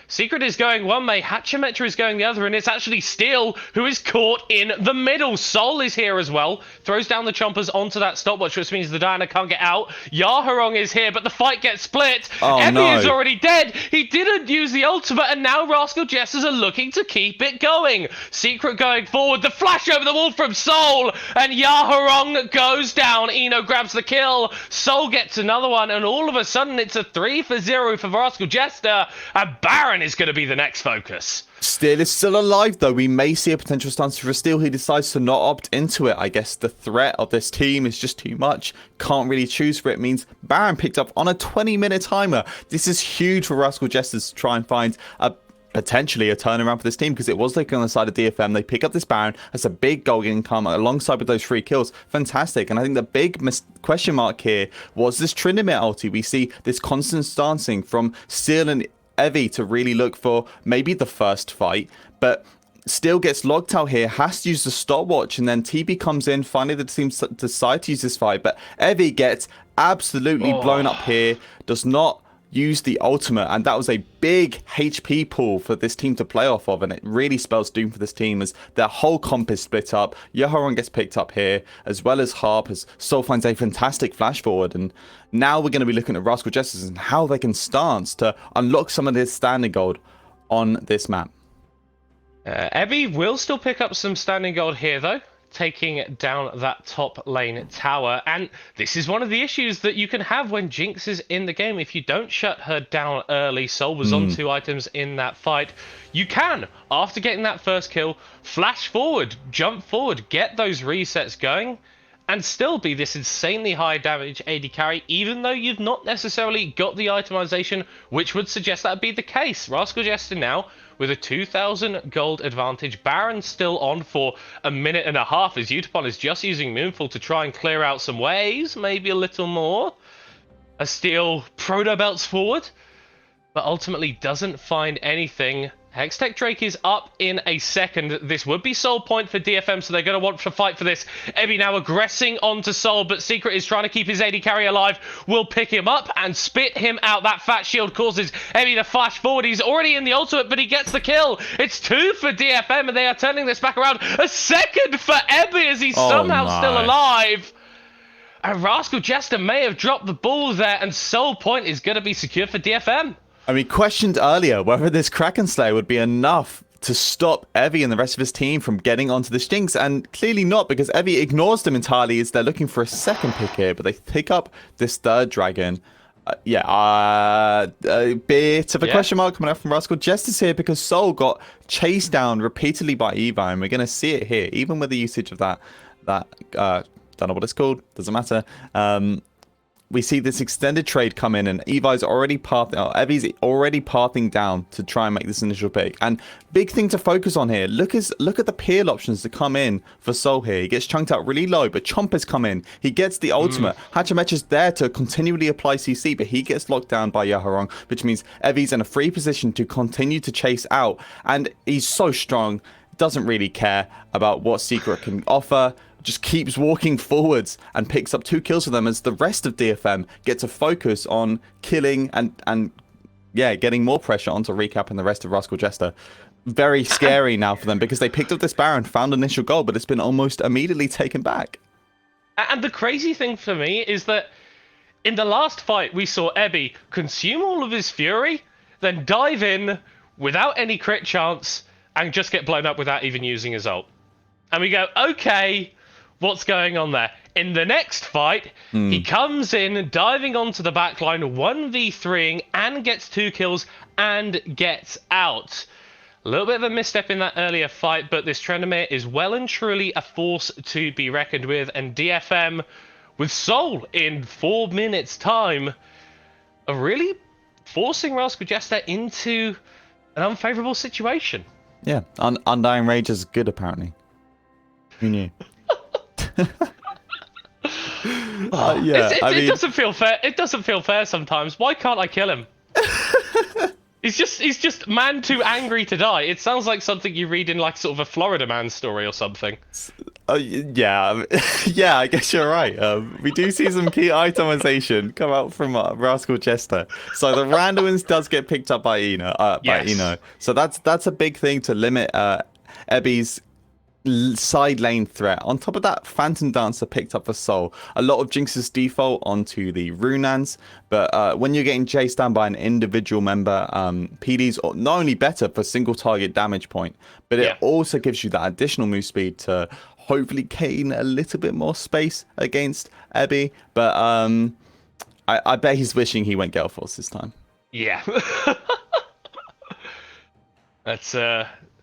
Secret is going one way, Hachimecha is going the other, and it's actually Steel who is caught in the middle. Soul is here as well, throws down the chompers onto that stopwatch, which means the Diana can't get out. Yaharong is here, but the fight gets split. Emmy is already dead. He didn't use the ultimate, and now Rascal Jesters are looking to keep it going. Secret going forward, the flash over the wall from Soul, and Yaharong goes down. Ino grabs the kill, Soul gets another one, and all of a sudden it's a 3-0 for Rascal Jester, and Baron is going to be the next focus. Steel is still alive, though. We may see a potential stance for Steel. He decides to not opt into it. I guess the threat of this team is just too much. Can't really choose for it. Means Baron picked up on a 20-minute timer. This is huge for Rascal Jesters to try and find potentially a turnaround for this team, because it was like on the side of DFM. They pick up this Baron. That's a big goal income alongside with those 3 kills. Fantastic. And I think the big question mark here was this Tryndamere ulti. We see this constant stancing from Steel and Evie to really look for maybe the first fight, but Steel gets locked out here, has to use the stopwatch, and then TB comes in. Finally, the team decide to use this fight, but Evie gets absolutely blown up here, does not use the ultimate, and that was a big HP pool for this team to play off of, and it really spells doom for this team as their whole comp is split up. Yoharon gets picked up here, as well as Harp, as Soul finds a fantastic flash forward, and now we're going to be looking at Rascal Jesters and how they can stance to unlock some of this standing gold on this map. Ebby will still pick up some standing gold here, though, taking down that top lane tower. And this is one of the issues that you can have when Jinx is in the game. If you don't shut her down early, Soul was on 2 items in that fight, you can, after getting that first kill, flash forward, jump forward, get those resets going, and still be this insanely high damage AD carry, even though you've not necessarily got the itemization, which would suggest that would be the case. Rascal Jester now with a 2,000 gold advantage. Baron still on for a minute and a half as Utapon is just using Moonfall to try and clear out some ways, maybe a little more. A steal proto belts forward, but ultimately doesn't find anything. Hextech Drake is up in a second. This would be Soul point for DFM, so they're going to want to fight for this. Ebby now aggressing onto Soul, but Secret is trying to keep his AD carry alive. Will pick him up and spit him out. That fat shield causes Ebby to flash forward. He's already in the ultimate, but he gets the kill. It's 2 for DFM, and they are turning this back around. A second for Ebby as he's somehow still alive. And Rascal Jester may have dropped the ball there, and Soul point is going to be secure for DFM. I mean, questioned earlier whether this Kraken Slayer would be enough to stop Evie and the rest of his team from getting onto the Jinx, and clearly not, because Evie ignores them entirely as they're looking for a second pick here, but they pick up this third dragon. A bit of a question mark coming out from Rascal Jesters here, because Soul got chased down repeatedly by Eva, and we're going to see it here, even with the usage of that don't know what it's called, doesn't matter. We see this extended trade come in, and Evie's already pathing down to try and make this initial pick. And big thing to focus on here. Look at the peel options to come in for Soul here. He gets chunked out really low, but Chompers come in. He gets the ultimate. Hachamech is there to continually apply CC, but he gets locked down by Yaharong, which means Evie's in a free position to continue to chase out. And he's so strong, doesn't really care about what Secret can offer. Just keeps walking forwards and picks up 2 kills for them as the rest of DFM get to focus on killing and getting more pressure onto Recap and the rest of Rascal Jester. Very scary now for them, because they picked up this Baron, found initial goal, but it's been almost immediately taken back. And the crazy thing for me is that in the last fight, we saw Ebby consume all of his fury, then dive in without any crit chance and just get blown up without even using his ult. And we go, okay, what's going on there? In the next fight, he comes in, diving onto the backline, 1v3ing, and gets 2 kills and gets out. A little bit of a misstep in that earlier fight, but this Tryndamere is well and truly a force to be reckoned with, and DFM, with Soul in 4 minutes' time, are really forcing Rascal Jester into an unfavourable situation. Yeah, Undying Rage is good, apparently. Who knew? It doesn't feel fair. It doesn't feel fair sometimes. Why can't I kill him? He's just man too angry to die. It sounds like something you read in like sort of a Florida Man story or something. Yeah, I guess you're right. We do see some key itemization come out from Rascal Jester. So the randomness does get picked up by Eno. So that's a big thing to limit Ebby's side lane threat. On top of that, Phantom Dancer picked up for Soul. A lot of Jinx's default onto the Runans, but when you're getting chased down by an individual member, PD's not only better for single target damage point, but it also gives you that additional move speed to hopefully gain a little bit more space against Ebby. But I bet he's wishing he went Gale Force this time. Yeah. That's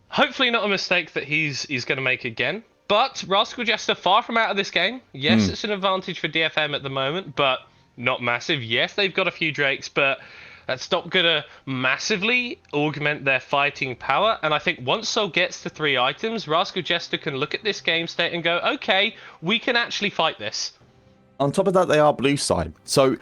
hopefully not a mistake that he's going to make again. But Rascal Jester far from out of this game. Yes, it's an advantage for DFM at the moment, but not massive. Yes, they've got a few Drakes, but that's not going to massively augment their fighting power. And I think once Soul gets to 3 items, Rascal Jester can look at this game state and go, okay, we can actually fight this. On top of that, they are blue side. So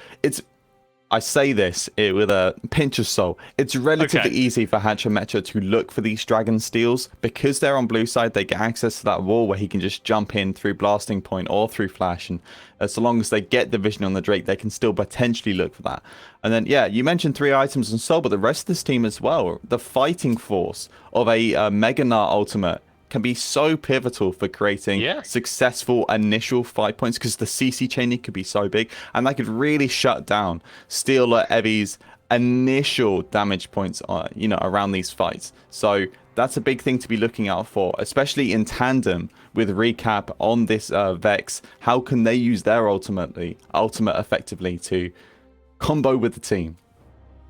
I say this with a pinch of salt. It's relatively Okay. easy for Hachimecha to look for these dragon steals because they're on blue side. They get access to that wall where he can just jump in through blasting point or through flash, and so long as they get the vision on the Drake, they can still potentially look for that. And then yeah, you mentioned 3 items on Soul, but the rest of this team as well. The fighting force of a Mega Gnar ultimate can be so pivotal for creating successful initial fight points because the CC chaining could be so big and that could really shut down Steeler Evi's initial damage points around these fights. So that's a big thing to be looking out for, especially in tandem with Recap on this Vex. How can they use their ultimate effectively to combo with the team?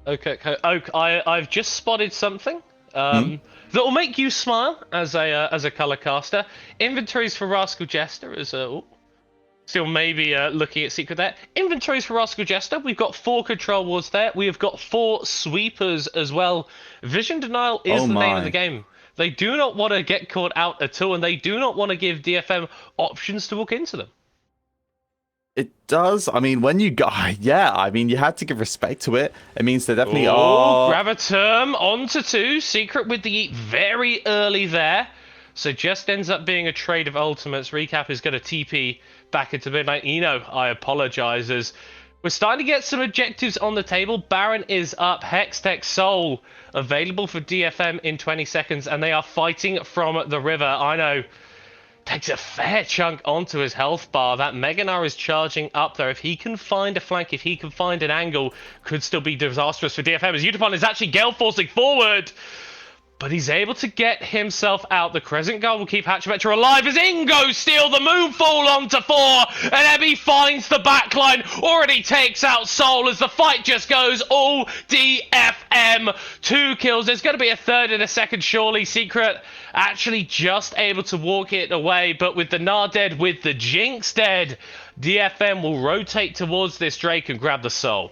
Okay, Oak, I've just spotted something that will make you smile as a color caster. Inventories for Rascal Jester is still maybe looking at secret there. Inventories for Rascal Jester. We've got 4 control wards there. We have got 4 sweepers as well. Vision denial is the name of the game. They do not want to get caught out at all, and they do not want to give DFM options to walk into them. It does. I mean, when you got, you had to give respect to it. It means they definitely grab a term onto 2. Secret with the eat very early there. So just ends up being a trade of ultimates. Recap is going to TP back into midnight. I apologize as we're starting to get some objectives on the table. Baron is up. Hextech Soul available for DFM in 20 seconds, and they are fighting from the river. I know. Takes a fair chunk onto his health bar. That Mega Gnar is charging up there. If he can find a flank, if he can find an angle, could still be disastrous for DFM. As Utapon is actually gale forcing forward. But he's able to get himself out. The Crescent Guard will keep Hachimecha alive as Ingo steal the Moonfall onto 4. And Ebby finds the backline. Already takes out Soul as the fight just goes all DFM. 2 kills. There's going to be a third in a second, surely. Secret actually just able to walk it away. But with the Gnar dead, with the Jinx dead, DFM will rotate towards this Drake and grab the Soul.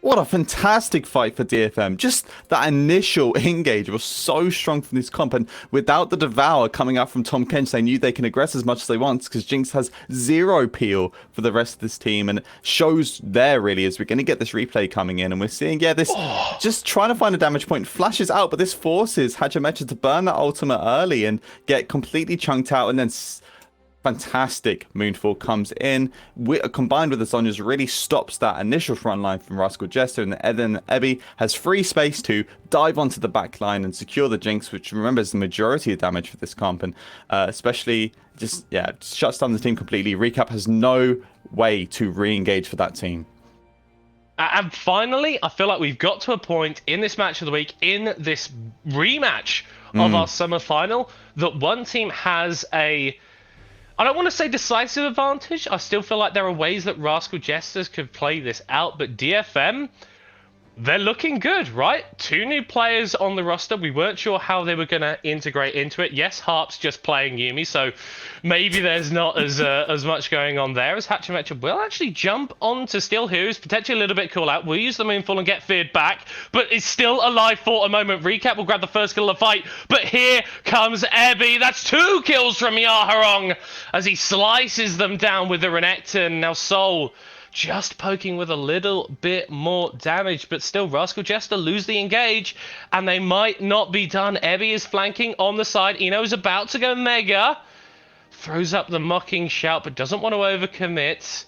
What a fantastic fight for DFM. Just that initial engage was so strong from this comp, and without the Devour coming out from Tom Kench, they knew they can aggress as much as they want because Jinx has 0 peel for the rest of this team, and it shows there really as we're going to get this replay coming in, and we're seeing, this just trying to find a damage point, flashes out, but this forces Hachimecha to burn that ultimate early and get completely chunked out, and then fantastic Moonfall comes in, combined with the Sonya's, really stops that initial front line from Rascal Jester, and then Ebby has free space to dive onto the back line and secure the Jinx, which remember is the majority of damage for this comp, and especially just shuts down the team completely. Recap has no way to re-engage for that team. And finally, I feel like we've got to a point in this match of the week, in this rematch of our summer final, that one team has I don't want to say decisive advantage. I still feel like there are ways that Rascal Jesters could play this out, but DFM, they're looking good, right? 2 new players on the roster. We weren't sure how they were going to integrate into it. Yes, Harp's just playing Yuumi, so maybe there's not as much going on there as Hachimecha will actually jump onto Steel Who's potentially a little bit cool out. We'll use the Moonfall and get feared back, but it's still alive for a moment. Recap will grab the first kill of the fight, but here comes Ebby. That's 2 kills from Yaharong as he slices them down with the Renekton. Now Soul just poking with a little bit more damage, but still Rascal Jester lose the engage, and they might not be done. Ebby is flanking on the side. Eno's about to go Mega. Throws up the mocking shout, but doesn't want to overcommit.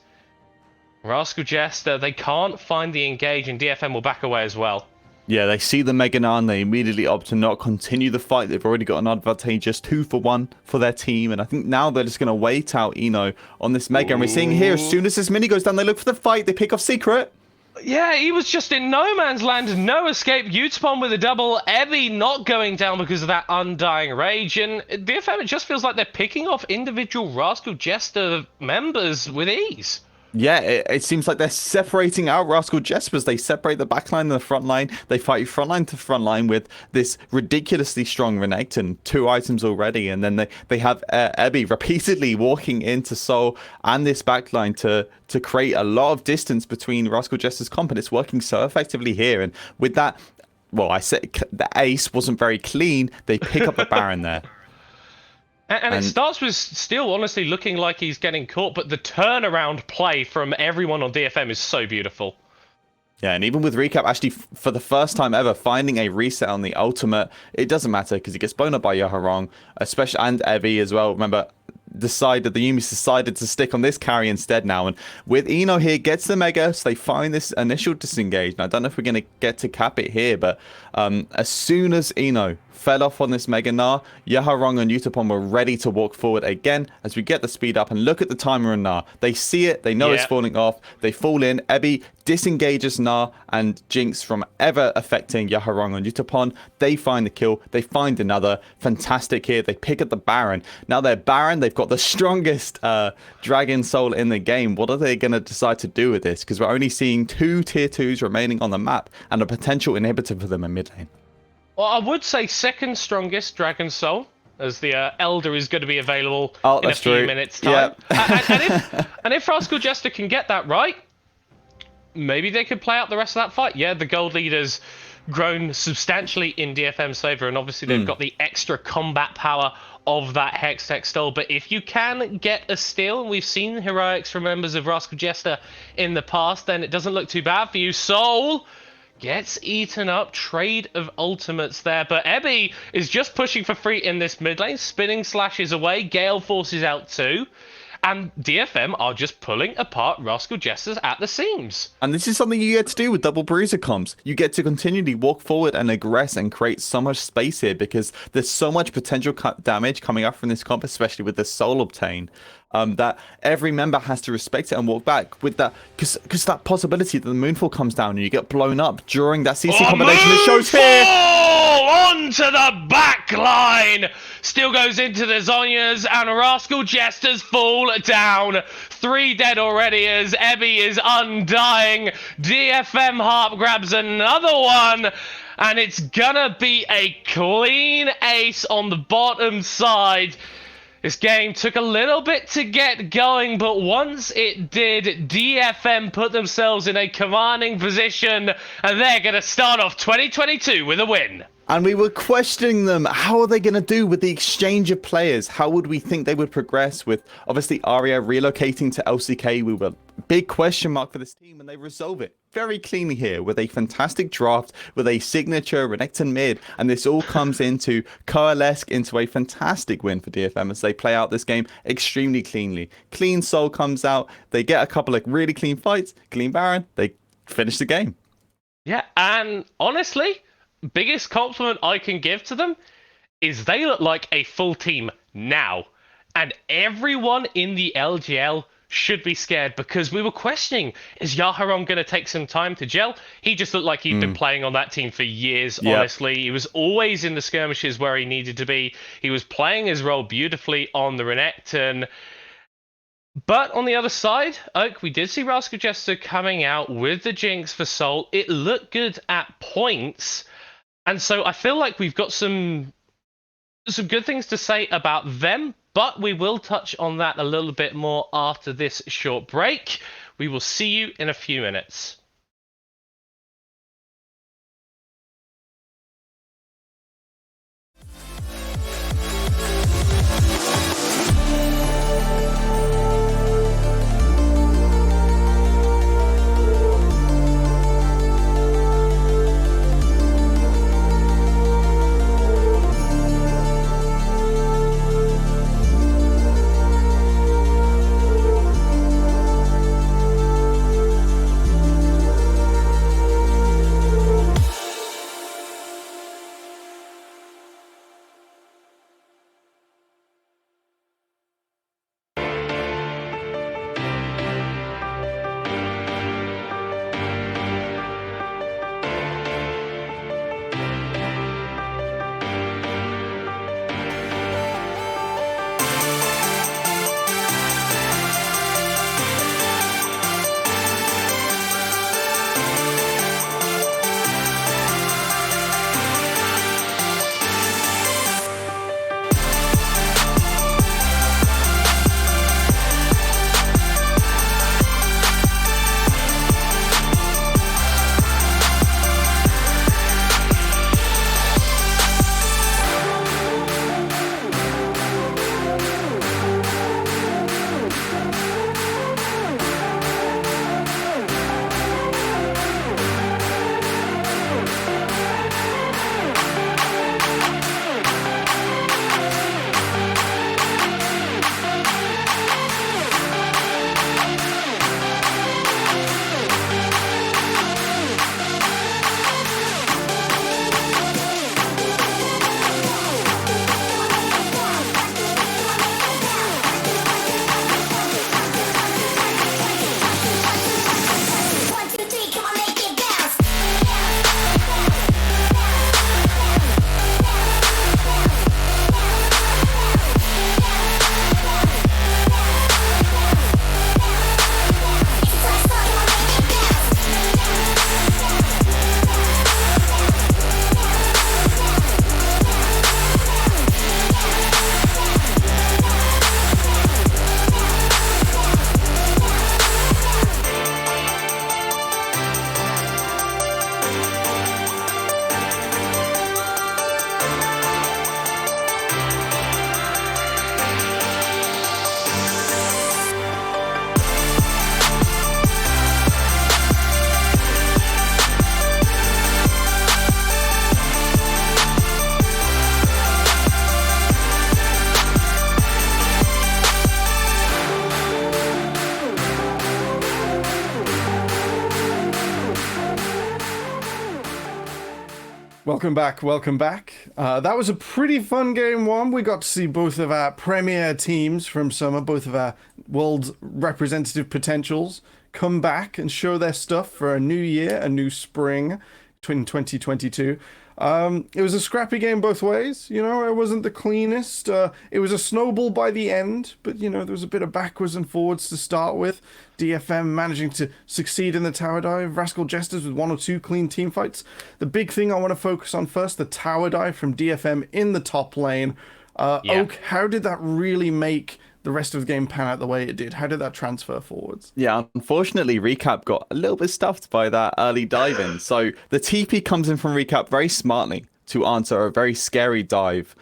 Rascal Jester, they can't find the engage, and DFM will back away as well. Yeah, they see the Mega Gnar and they immediately opt to not continue the fight. They've already got an advantageous 2-for-1 for their team. And I think now they're just going to wait out Eno on this Mega. And we're seeing here, as soon as this mini goes down, they look for the fight. They pick off Secret. Yeah, he was just in no man's land. No escape. Utapon with a double. Ebby not going down because of that Undying Rage. And DFM, it just feels like they're picking off individual Rascal Jester members with ease. Yeah, it seems like they're separating out Rascal Jespers. They separate the backline and the front line. They fight frontline to frontline with this ridiculously strong Renekton, 2 items already. And then they have Ebby repeatedly walking into Soul and this backline to create a lot of distance between Rascal Jester's comp. And it's working so effectively here. And with that, well, I said the ace wasn't very clean. They pick up the Baron there. And it starts with Steel honestly looking like he's getting caught, but the turnaround play from everyone on DFM is so beautiful. Yeah, and even with Recap, actually, for the first time ever, finding a reset on the ultimate, it doesn't matter because he gets blown up by Yaharong, especially, and Evie as well. Remember, the Yumi's decided to stick on this carry instead now. And with Eno here, gets the Mega, so they find this initial disengage. And I don't know if we're going to get to cap it here, but as soon as Eno fell off on this Mega Gnar, Yaharong and Utapon were ready to walk forward again as we get the speed up and look at the timer on Gnar. They see it, they know it's falling off, they fall in. Ebby disengages Gnar and Jinx from ever affecting Yaharong and Utapon. They find the kill, they find another. Fantastic here, they pick up the Baron. Now they're Baron, they've got the strongest Dragon Soul in the game. What are they going to decide to do with this? Because we're only seeing 2 tier 2s remaining on the map and a potential inhibitor for them in mid lane. Well, I would say second strongest Dragon Soul, as the Elder is going to be available in a few minutes' time. Yeah. and if Rascal Jester can get that right, maybe they could play out the rest of that fight. Yeah, the gold leader's grown substantially in DFM's favor, and obviously they've got the extra combat power of that Hextech stole. But if you can get a steal, and we've seen heroics from members of Rascal Jester in the past, then it doesn't look too bad for you. Soul gets eaten up. Trade of ultimates there, but Ebby is just pushing for free in this mid lane. Spinning slashes away. Gale forces out too. And DFM are just pulling apart Rascal Jesters at the seams. And this is something you get to do with double bruiser comps. You get to continually walk forward and aggress and create so much space here because there's so much potential damage coming up from this comp, especially with the soul obtained, that every member has to respect it and walk back with that, because that possibility that the Moonfall comes down and you get blown up during that CC combination. It shows here. Onto the back line. Still goes into the Zhonya's, and Rascal Jesters fall down. 3 dead already as Ebby is undying. DFM Harp grabs another one, and it's gonna be a clean ace on the bottom side. This game took a little bit to get going, but once it did, DFM put themselves in a commanding position, and they're going to start off 2022 with a win. And we were questioning them. How are they going to do with the exchange of players? How would we think they would progress with, obviously, Arya relocating to LCK? We were big question mark for this team, and they resolve it very cleanly here with a fantastic draft, with a signature Renekton mid, and this all comes into coalesce into a fantastic win for DFM as they play out this game extremely cleanly. Clean Soul comes out, they get a couple of really clean fights, clean Baron, they finish the game. Yeah, and honestly, biggest compliment I can give to them is they look like a full team now, and everyone in the LJL should be scared, because we were questioning, is Yaharong going to take some time to gel? He just looked like he'd been playing on that team for years, honestly. He was always in the skirmishes where he needed to be. He was playing his role beautifully on the Renekton. But on the other side, Oak, we did see Rascal Jester coming out with the Jinx for Soul. It looked good at points. And so I feel like we've got some good things to say about them, but we will touch on that a little bit more after this short break. We will see you in a few minutes. Welcome back, welcome back. That was a pretty fun game one. We got to see both of our premier teams from summer, both of our world representative potentials, come back and show their stuff for a new year, a new spring, 2022. It was a scrappy game both ways. You know, it wasn't the cleanest. It was a snowball by the end, but you know, there was a bit of backwards and forwards to start with. DFM managing to succeed in the tower dive. Rascal Jesters with 1 or 2 clean team fights. The big thing I want to focus on first, the tower dive from DFM in the top lane. Oak, how did that really make the rest of the game pan out the way it did? How did that transfer forwards? Yeah, unfortunately, Recap got a little bit stuffed by that early dive in. So the TP comes in from Recap very smartly to answer a very scary dive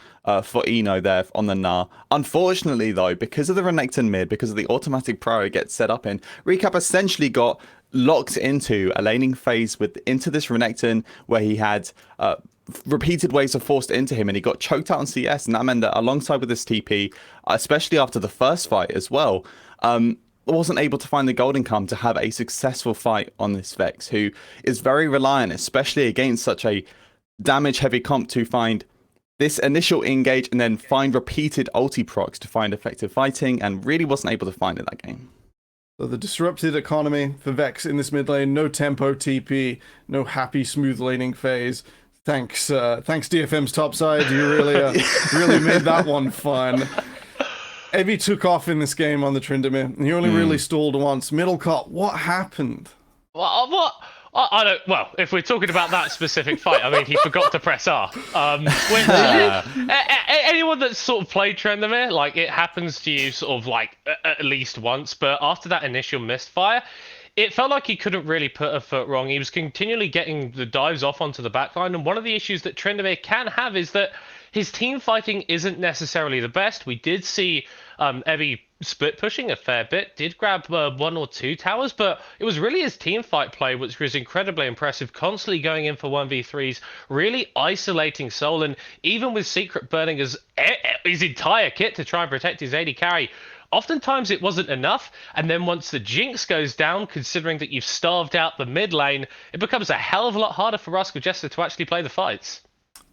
for Eno there on the Gnar. Unfortunately, though, because of the Renekton mid, because of the automatic pro it gets set up in, Recap essentially got locked into a laning phase into this Renekton where he had repeated waves are forced into him and he got choked out on CS, and that meant that alongside with this TP, especially after the first fight as well, wasn't able to find the golden come to have a successful fight on this Vex, who is very reliant, especially against such a damage heavy comp, to find this initial engage and then find repeated ulti procs to find effective fighting, and really wasn't able to find it that game. So the disrupted economy for Vex in this mid lane, no tempo TP, no happy smooth laning phase. Thanks DFM's topside. You really made that one fun. Evie took off in this game on the Tryndamere. He only really stalled once. Middlecott, what happened? What? I don't. Well, if we're talking about that specific fight, I mean, he forgot to press R. Anyone that's sort of played Tryndamere, like, it happens to you sort of like at least once. But after that initial misfire, it felt like he couldn't really put a foot wrong. He was continually getting the dives off onto the backline, and one of the issues that Tryndamere can have is that his team fighting isn't necessarily the best. We did see Evie split pushing a fair bit, did grab 1 or 2 towers, but it was really his team fight play which was incredibly impressive, constantly going in for 1v3s, really isolating Soul, and even with Secret burning his entire kit to try and protect his AD carry, oftentimes it wasn't enough, and then once the Jinx goes down, considering that you've starved out the mid lane, it becomes a hell of a lot harder for Rascal Jester to actually play the fights.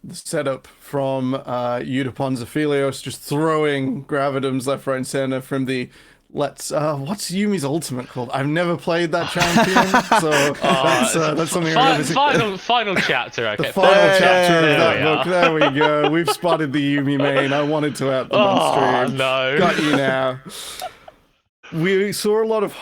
The setup from Eudipon Aphelios, just throwing Gravidums left, right, and center from the what's Yumi's ultimate called? I've never played that champion, so that's something I really final chapter. Okay, the final chapter of that book. There we go. We've spotted the Yumi main. I wanted to out them on stream. No, got you now. We saw a lot of.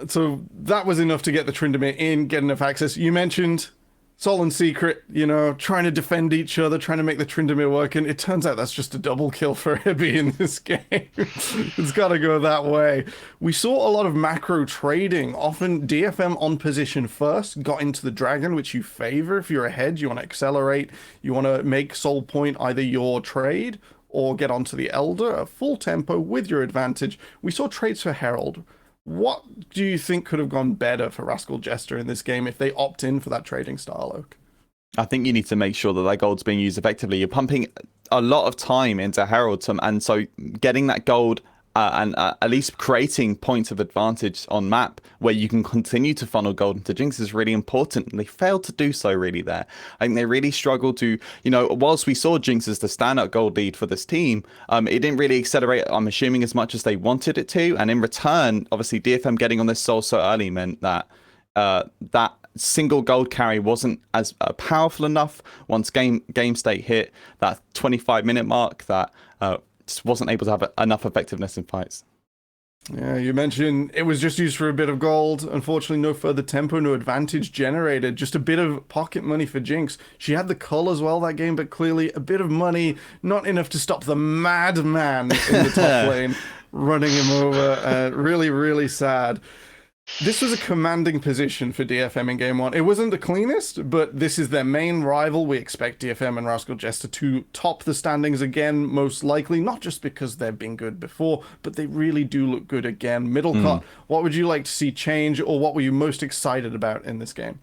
So that was enough to get the Tryndamere in, get enough access. You mentioned Soul and Secret, you know, trying to defend each other, trying to make the Tryndamere work, and it turns out that's just a double kill for Hibby in this game. It's got to go that way. We saw a lot of macro trading. Often DFM on position first, got into the Dragon, which you favor. If you're ahead, you want to accelerate, you want to make Soul Point either your trade or get onto the Elder, a full tempo with your advantage. We saw trades for Herald. What do you think could have gone better for Rascal Jester in this game if they opt in for that trading style, Oak? I think you need to make sure that gold's being used effectively. You're pumping a lot of time into Herald, and so getting that gold and at least creating points of advantage on map where you can continue to funnel gold into Jinx is really important. And they failed to do so really there. I think they really struggled to, you know, whilst we saw Jinx as the standout gold lead for this team, it didn't really accelerate, I'm assuming, as much as they wanted it to. And in return, obviously DFM getting on this Soul so early meant that that single gold carry wasn't as powerful enough. Once game state hit that 25-minute mark, that just wasn't able to have enough effectiveness in fights. Yeah, you mentioned it was just used for a bit of gold. Unfortunately, no further tempo, no advantage generated. Just a bit of pocket money for Jinx. She had the cull as well that game, but clearly a bit of money, not enough to stop the madman in the top lane, running him over. Really, really sad. This was a commanding position for DFM in game one. It wasn't the cleanest, but this is their main rival. We expect DFM and Rascal Jester to top the standings again, most likely, not just because they've been good before, but they really do look good again. Middlecott, what would you like to see change, or what were you most excited about in this game?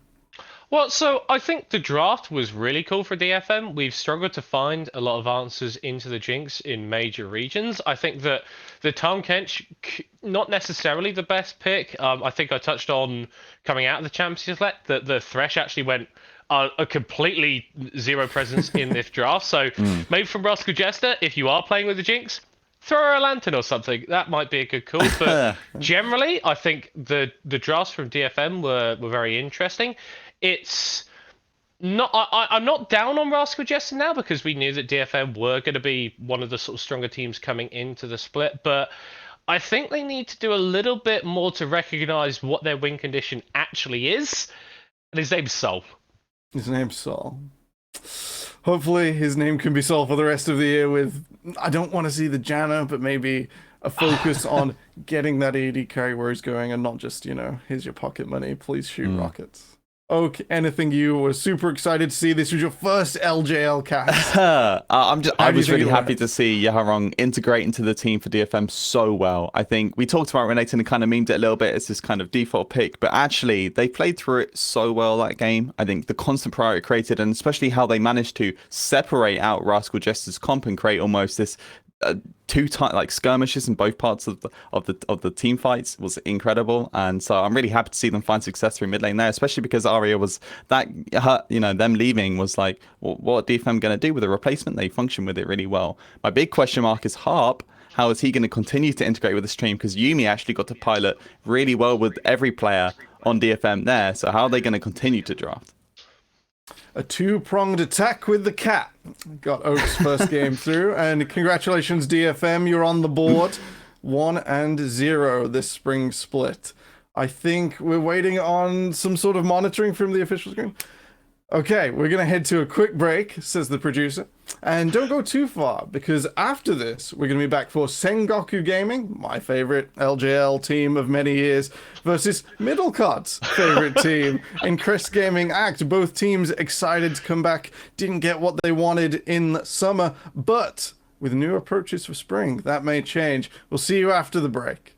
Well, so I think the draft was really cool for DFM. We've struggled to find a lot of answers into the Jinx in major regions. I think that the Tahm Kench, not necessarily the best pick. I think I touched on coming out of the Champions Select that the Thresh actually went a completely zero presence in this draft. So maybe from Rascal Jester, if you are playing with the Jinx, throw her a lantern or something. That might be a good call. But generally, I think the drafts from DFM were very interesting. It's not. I'm not down on Rascal Jester now because we knew that DFM were going to be one of the sort of stronger teams coming into the split, but I think they need to do a little bit more to recognize what their win condition actually is. And his name's Sol. His name's Sol. Hopefully his name can be Sol for the rest of the year with, I don't want to see the Janna, but maybe a focus on getting that AD carry where he's going and not just, here's your pocket money, please shoot rockets. Okay, anything you were super excited to see? This was your first LJL cast. I was really happy to see Yaharong integrate into the team for DFM so well. I think we talked about Renekton and kind of memed it a little bit as this kind of default pick, but actually they played through it so well that game. I think the constant priority created, and especially how they managed to separate out Rascal Jester's comp and create almost this two skirmishes in both parts of the team fights was incredible, and so I'm really happy to see them find success through mid lane there, especially because Arya was that them leaving was like, what are DFM going to do with a replacement? They function with it really well. My big question mark is Harp. How is he going to continue to integrate with the stream? Because Yuumi actually got to pilot really well with every player on DFM there, so how are they going to continue to draft? A two-pronged attack with the cat. Got Oak's first game through, and congratulations, DFM. You're on the board. 1-0 this spring split. I think we're waiting on some sort of monitoring from the official screen. Okay, we're going to head to a quick break, says the producer. And don't go too far, because after this, we're going to be back for Sengoku Gaming, my favorite LJL team of many years, versus Middlecut's favorite team in Chris Gaming Act. Both teams excited to come back, didn't get what they wanted in summer, but with new approaches for spring, that may change. We'll see you after the break.